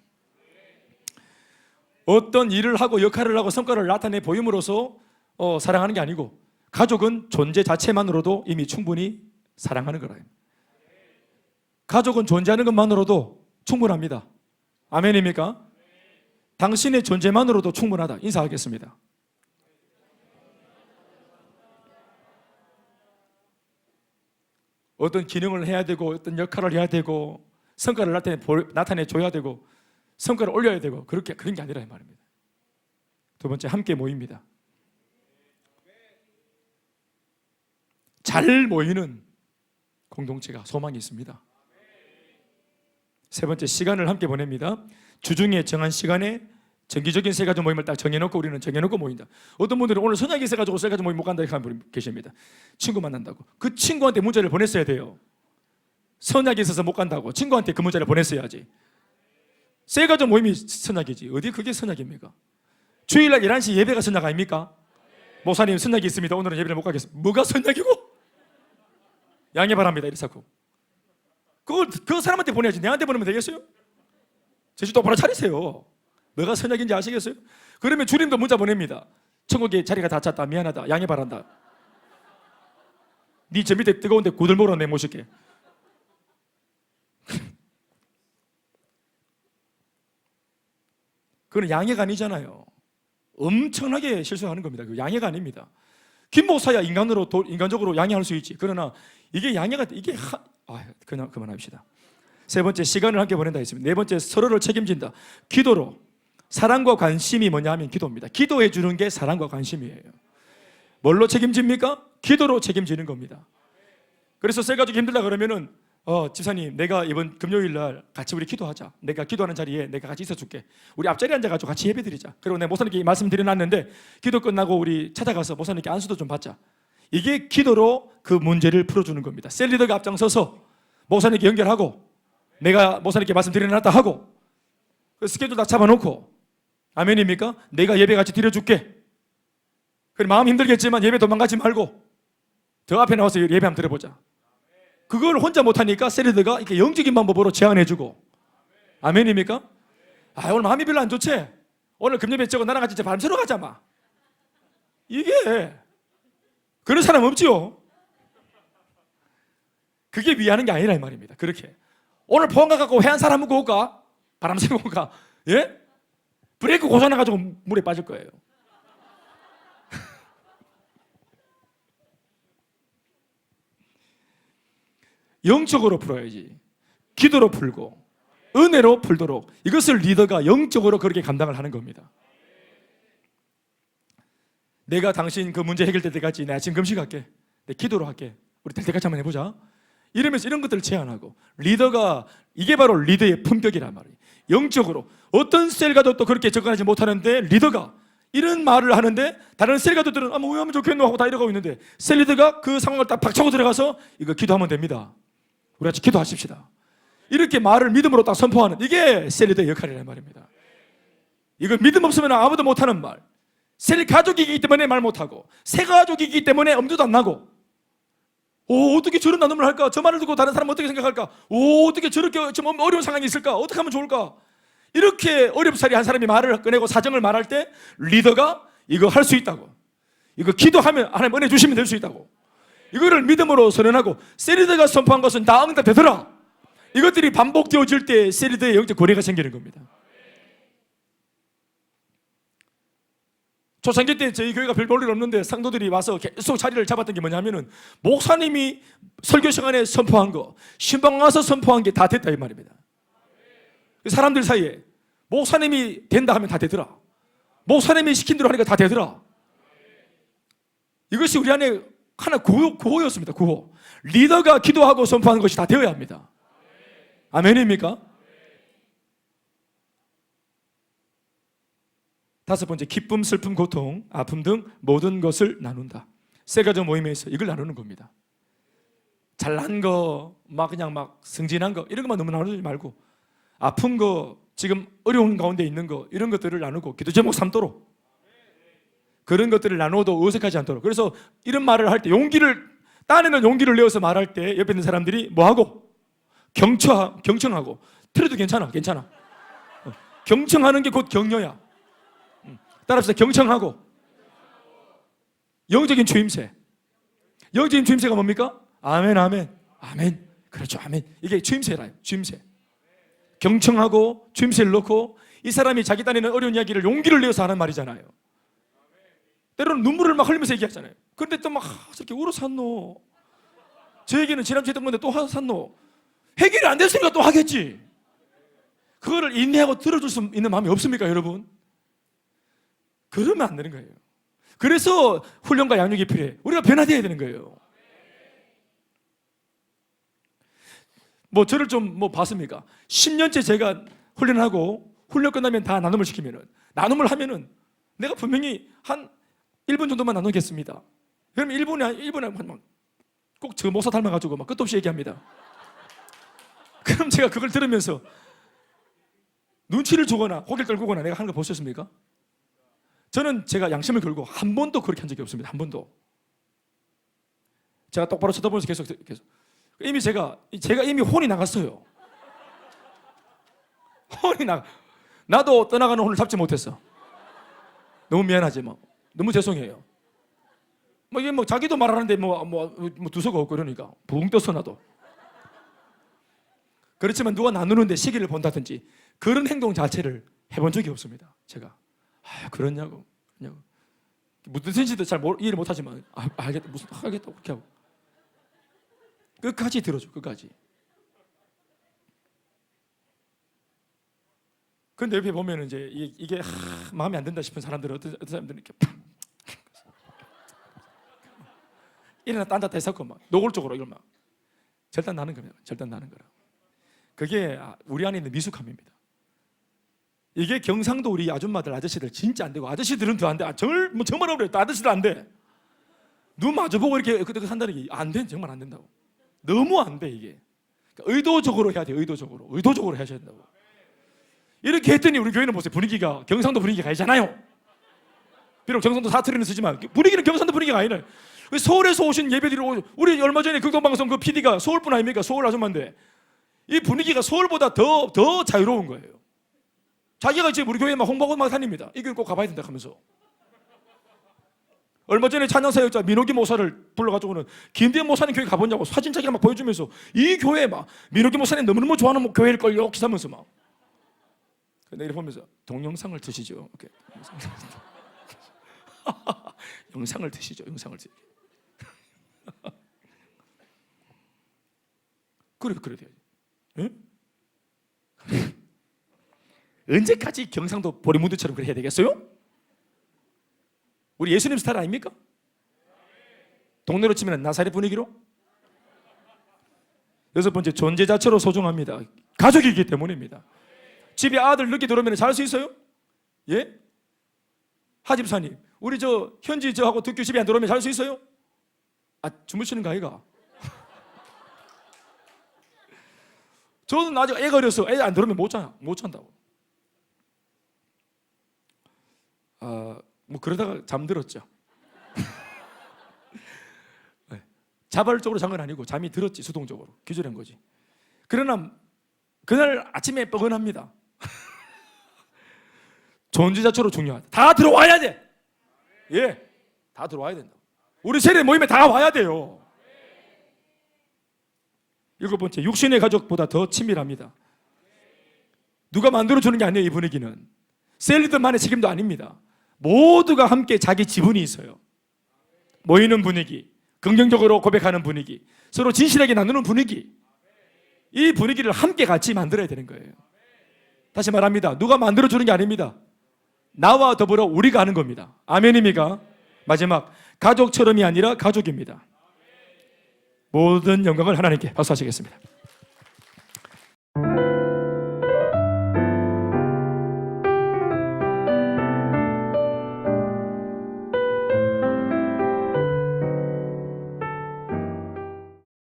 어떤 일을 하고 역할을 하고 성과를 나타내 보임으로써 사랑하는 게 아니고, 가족은 존재 자체만으로도 이미 충분히 사랑하는 거라요. 가족은 존재하는 것만으로도 충분합니다. 아멘입니까? 당신의 존재만으로도 충분하다. 인사하겠습니다. 어떤 기능을 해야 되고 어떤 역할을 해야 되고 성과를 나타내 줘야 되고 성과를 올려야 되고 그런 게 아니라 이 말입니다. 두 번째, 함께 모입니다. 잘 모이는 공동체가 소망이 있습니다. 세 번째, 시간을 함께 보냅니다. 주중에 정한 시간에 정기적인 셀가족 모임을 딱 우리는 정해놓고 모인다. 어떤 분들은 오늘 선약이 있어가지고 셀가족 모임 못 간다 이렇게 하는 분이 계십니다. 친구 만난다고. 그 친구한테 문자를 보냈어야 돼요. 선약이 있어서 못 간다고 친구한테 그 문자를 보냈어야지. 셀가족 모임이 선약이지 어디 그게 선약입니까? 주일날 11시 예배가 선약 아닙니까? 목사님 선약이 있습니다. 오늘은 예배를 못 가겠습니다. 뭐가 선약이고? 양해 바랍니다. 이래 자꾸. 그걸 그 사람한테 보내야지 내한테 보내면 되겠어요? 제주 똑바로 차리세요. 뭐가 선약인지 아시겠어요? 그러면 주님도 문자 보냅니다. 천국에 자리가 다 찼다. 미안하다. 양해 바란다. 네 저 밑에 뜨거운데 구들목으로 내모실게. 그건 양해가 아니잖아요. 엄청나게 실수하는 겁니다. 그 양해가 아닙니다. 김 목사야 인간적으로 양해할 수 있지. 그러나 이게 양해가 그냥 그만합시다. 세 번째, 시간을 함께 보낸다 했습니다. 네 번째, 서로를 책임진다. 기도로. 사랑과 관심이 뭐냐 하면 기도입니다. 기도해 주는 게 사랑과 관심이에요. 뭘로 책임집니까? 기도로 책임지는 겁니다. 그래서 셀가족이 힘들다 그러면은 집사님, 내가 이번 금요일 날 같이 우리 기도하자. 내가 기도하는 자리에 내가 같이 있어줄게. 우리 앞자리에 앉아가지고 같이 예배드리자. 그리고 내가 목사님께 말씀드려놨는데 기도 끝나고 우리 찾아가서 목사님께 안수도 좀 받자. 이게 기도로 그 문제를 풀어주는 겁니다. 셀 리더가 앞장서서 목사님께 연결하고 내가 목사님께 말씀드려놨다 하고 그 스케줄 다 잡아놓고 아멘입니까? 내가 예배 같이 드려줄게. 그래 마음 힘들겠지만 예배 도망가지 말고 더 앞에 나와서 예배 한번 드려보자. 그걸 혼자 못하니까 셀리더가 이렇게 영적인 방법으로 제안해주고 아멘입니까? 오늘 마음이 별로 안 좋지? 오늘 금요일에 저거 나랑 같이 바람 쐬러 가자 마. 이게 그런 사람 없지요? 그게 위하는 게 아니라 이 말입니다. 그렇게 오늘 포항 가갖고 회 한 사람 먹고 올까? 바람 쐬고 올까? 예? 브레이크 고장나가지고 물에 빠질 거예요. 영적으로 풀어야지. 기도로 풀고 은혜로 풀도록 이것을 리더가 영적으로 그렇게 감당을 하는 겁니다. 내가 당신 그 문제 해결될 때까지 내가 지금 금식할게. 내 기도로 할게. 우리 될 때까지 한번 해보자. 이러면서 이런 것들을 제안하고 리더가 이게 바로 리더의 품격이란 말이에요. 영적으로 어떤 셀가족도 그렇게 접근하지 못하는데 리더가 이런 말을 하는데 다른 셀가족들은 뭐 왜 하면 좋겠노 하고 다 이러고 있는데 셀 리더가 그 상황을 딱 박차고 들어가서 이거 기도하면 됩니다. 우리 같이 기도하십시다. 이렇게 말을 믿음으로 딱 선포하는 이게 셀 리더의 역할이란 말입니다. 이거 믿음 없으면 아무도 못하는 말. 셀 가족이기 때문에 말 못하고 새 가족이기 때문에 엄두도 안 나고 어떻게 저런 나눔을 할까? 저 말을 듣고 다른 사람은 어떻게 생각할까? 어떻게 저렇게 좀 어려운 상황이 있을까? 어떻게 하면 좋을까? 이렇게 어렵사리 한 사람이 말을 꺼내고 사정을 말할 때 리더가 이거 할 수 있다고, 이거 기도하면 하나님 은혜 주시면 될 수 있다고, 이거를 믿음으로 선언하고 셀리더가 선포한 것은 다 응답되더라. 이것들이 반복되어질 때 셀리더의 영적 고뇌가 생기는 겁니다. 초창기 때 저희 교회가 별 볼일 없는데 상도들이 와서 계속 자리를 잡았던 게 뭐냐면은 목사님이 설교 시간에 선포한 거, 신방 와서 선포한 게 다 됐다 이 말입니다. 사람들 사이에 목사님이 된다 하면 다 되더라. 목사님이 시킨 대로 하니까 다 되더라. 이것이 우리 안에 하나 구호였습니다. 구호. 리더가 기도하고 선포하는 것이 다 되어야 합니다. 아멘입니까? 다섯 번째, 기쁨, 슬픔, 고통, 아픔 등 모든 것을 나눈다. 세 가지 모임에서 이걸 나누는 겁니다. 잘난 거, 그냥 승진한 거 이런 것만 너무 나누지 말고 아픈 거, 지금 어려운 가운데 있는 거 이런 것들을 나누고 기도 제목 삼도록 그런 것들을 나누어도 어색하지 않도록. 그래서 이런 말을 할 때 딴에는 용기를 내어서 말할 때 옆에 있는 사람들이 뭐하고? 경청하고. 틀어도 괜찮아. 경청하는 게 곧 격려야. 따라합시다. 경청하고. 영적인 추임새. 영적인 추임새가 뭡니까? 아멘. 그렇죠. 아멘. 이게 추임새라요. 추임새. 경청하고 추임새를 넣고 이 사람이 자기 딴에는 어려운 이야기를 용기를 내어서 하는 말이잖아요. 때로는 눈물을 막 흘리면서 얘기하잖아요. 그런데 또 저렇게 울어 샀노. 저 얘기는 지난주에 했던 건데 또 샀노. 해결이 안 됐으니까 또 하겠지. 그거를 인내하고 들어줄 수 있는 마음이 없습니까, 여러분? 그러면 안 되는 거예요. 그래서 훈련과 양육이 필요해. 우리가 변화되어야 되는 거예요. 저를 좀 봤습니까? 10년째 제가 훈련하고 훈련 끝나면 다 나눔을 시키면은, 나눔을 하면은 내가 분명히 한 1분 정도만 나누겠습니다. 그러면 1분에 꼭 저 목사 닮아가지고 끝도 없이 얘기합니다. 그럼 제가 그걸 들으면서 눈치를 주거나 고개를 떨구거나 내가 하는 거 보셨습니까? 저는 제가 양심을 걸고 한 번도 그렇게 한 적이 없습니다. 한 번도. 제가 똑바로 쳐다보면서 계속 이미 제가 이미 혼이 나갔어요. 혼이 나도 떠나가는 혼을 잡지 못했어. 너무 미안하지 뭐. 너무 죄송해요. 뭐 이게 뭐 자기도 말하는데 뭐 두서가 없고 그러니까 붕 떠서 나도. 그렇지만 누가 나누는데 시기를 본다든지 그런 행동 자체를 해본 적이 없습니다. 제가 그러냐고 무슨 뜻인지도 잘 이해를 못하지만 알겠다 무슨 하겠다 그렇게 하고 끝까지 들어줘. 끝까지. 근데 옆에 보면 이제 이게 마음에 안 든다 싶은 사람들은 어떤 사람들은 이렇게 이래나 딴 데 대사고 막 노골적으로 이걸 막 절단 나는 겁니다. 절단 나는 거라. 그게 우리 안에 있는 미숙함입니다. 이게 경상도 우리 아줌마들 아저씨들 진짜 안 되고 아저씨들은 더 안 돼. 정말 어려워요. 아저씨들 안 돼. 눈 마주보고 이렇게 그때 산다는 게 안 돼. 정말 안 된다고. 너무 안 돼 이게. 그러니까 의도적으로 해야 돼. 의도적으로 해야 된다고. 이렇게 했더니 우리 교회는 보세요. 분위기가 경상도 분위기가 아니잖아요. 비록 경상도 사투리는 쓰지만 분위기는 경상도 분위기가 아니네. 서울에서 오신 예배드리러 우리 얼마 전에 극동방송 그 PD가 서울분 아닙니까? 서울 아줌마인데 이 분위기가 서울보다 더 자유로운 거예요. 자기가 지금 우리 교회 막 홍보하고 막 다닙니다. 이 교회 꼭 가봐야 된다 하면서. 얼마 전에 찬양사역자 민호기 목사를 불러가지고는 김대현 목사님 교회 가보냐고 사진 자기가 막 보여주면서 이 교회 막 민호기 목사님 너무너무 좋아하는 교회일걸요 기사면서 막. 내가 보면서 동영상을 드시죠. 이렇게. 영상을 드시죠. 영상을 드시죠. 그래 돼야지. 응? 언제까지 경상도 보리무드처럼 그래 해야 되겠어요? 우리 예수님 스타일 아닙니까? 동네로 치면 나사렛 분위기로? 여섯 번째, 존재 자체로 소중합니다. 가족이기 때문입니다. 집에 아들 늦게 들어오면 잘 수 있어요? 예? 하집사님, 우리 현지 저하고 덕규 집에 안 들어오면 잘 수 있어요? 주무시는 거 아이가? 저는 아직 애가 어려서 애 안 들어오면 못 잔다고. 뭐 그러다가 잠들었죠. 네. 자발적으로 잔 건 아니고 잠이 들었지 수동적으로 기절한 거지. 그러나 그날 아침에 뻐근합니다. 존재 자체로 중요하다. 다 들어와야 돼. 예, 다 들어와야 된다. 우리 세례 모임에 다 와야 돼요. 일곱 번째, 육신의 가족보다 더 친밀합니다. 누가 만들어주는 게 아니에요. 이 분위기는 셀리들만의 책임도 아닙니다. 모두가 함께 자기 지분이 있어요. 모이는 분위기, 긍정적으로 고백하는 분위기, 서로 진실하게 나누는 분위기, 이 분위기를 함께 같이 만들어야 되는 거예요. 다시 말합니다. 누가 만들어주는 게 아닙니다. 나와 더불어 우리가 하는 겁니다. 아멘입니까? 마지막, 가족처럼이 아니라 가족입니다. 모든 영광을 하나님께 박수하시겠습니다.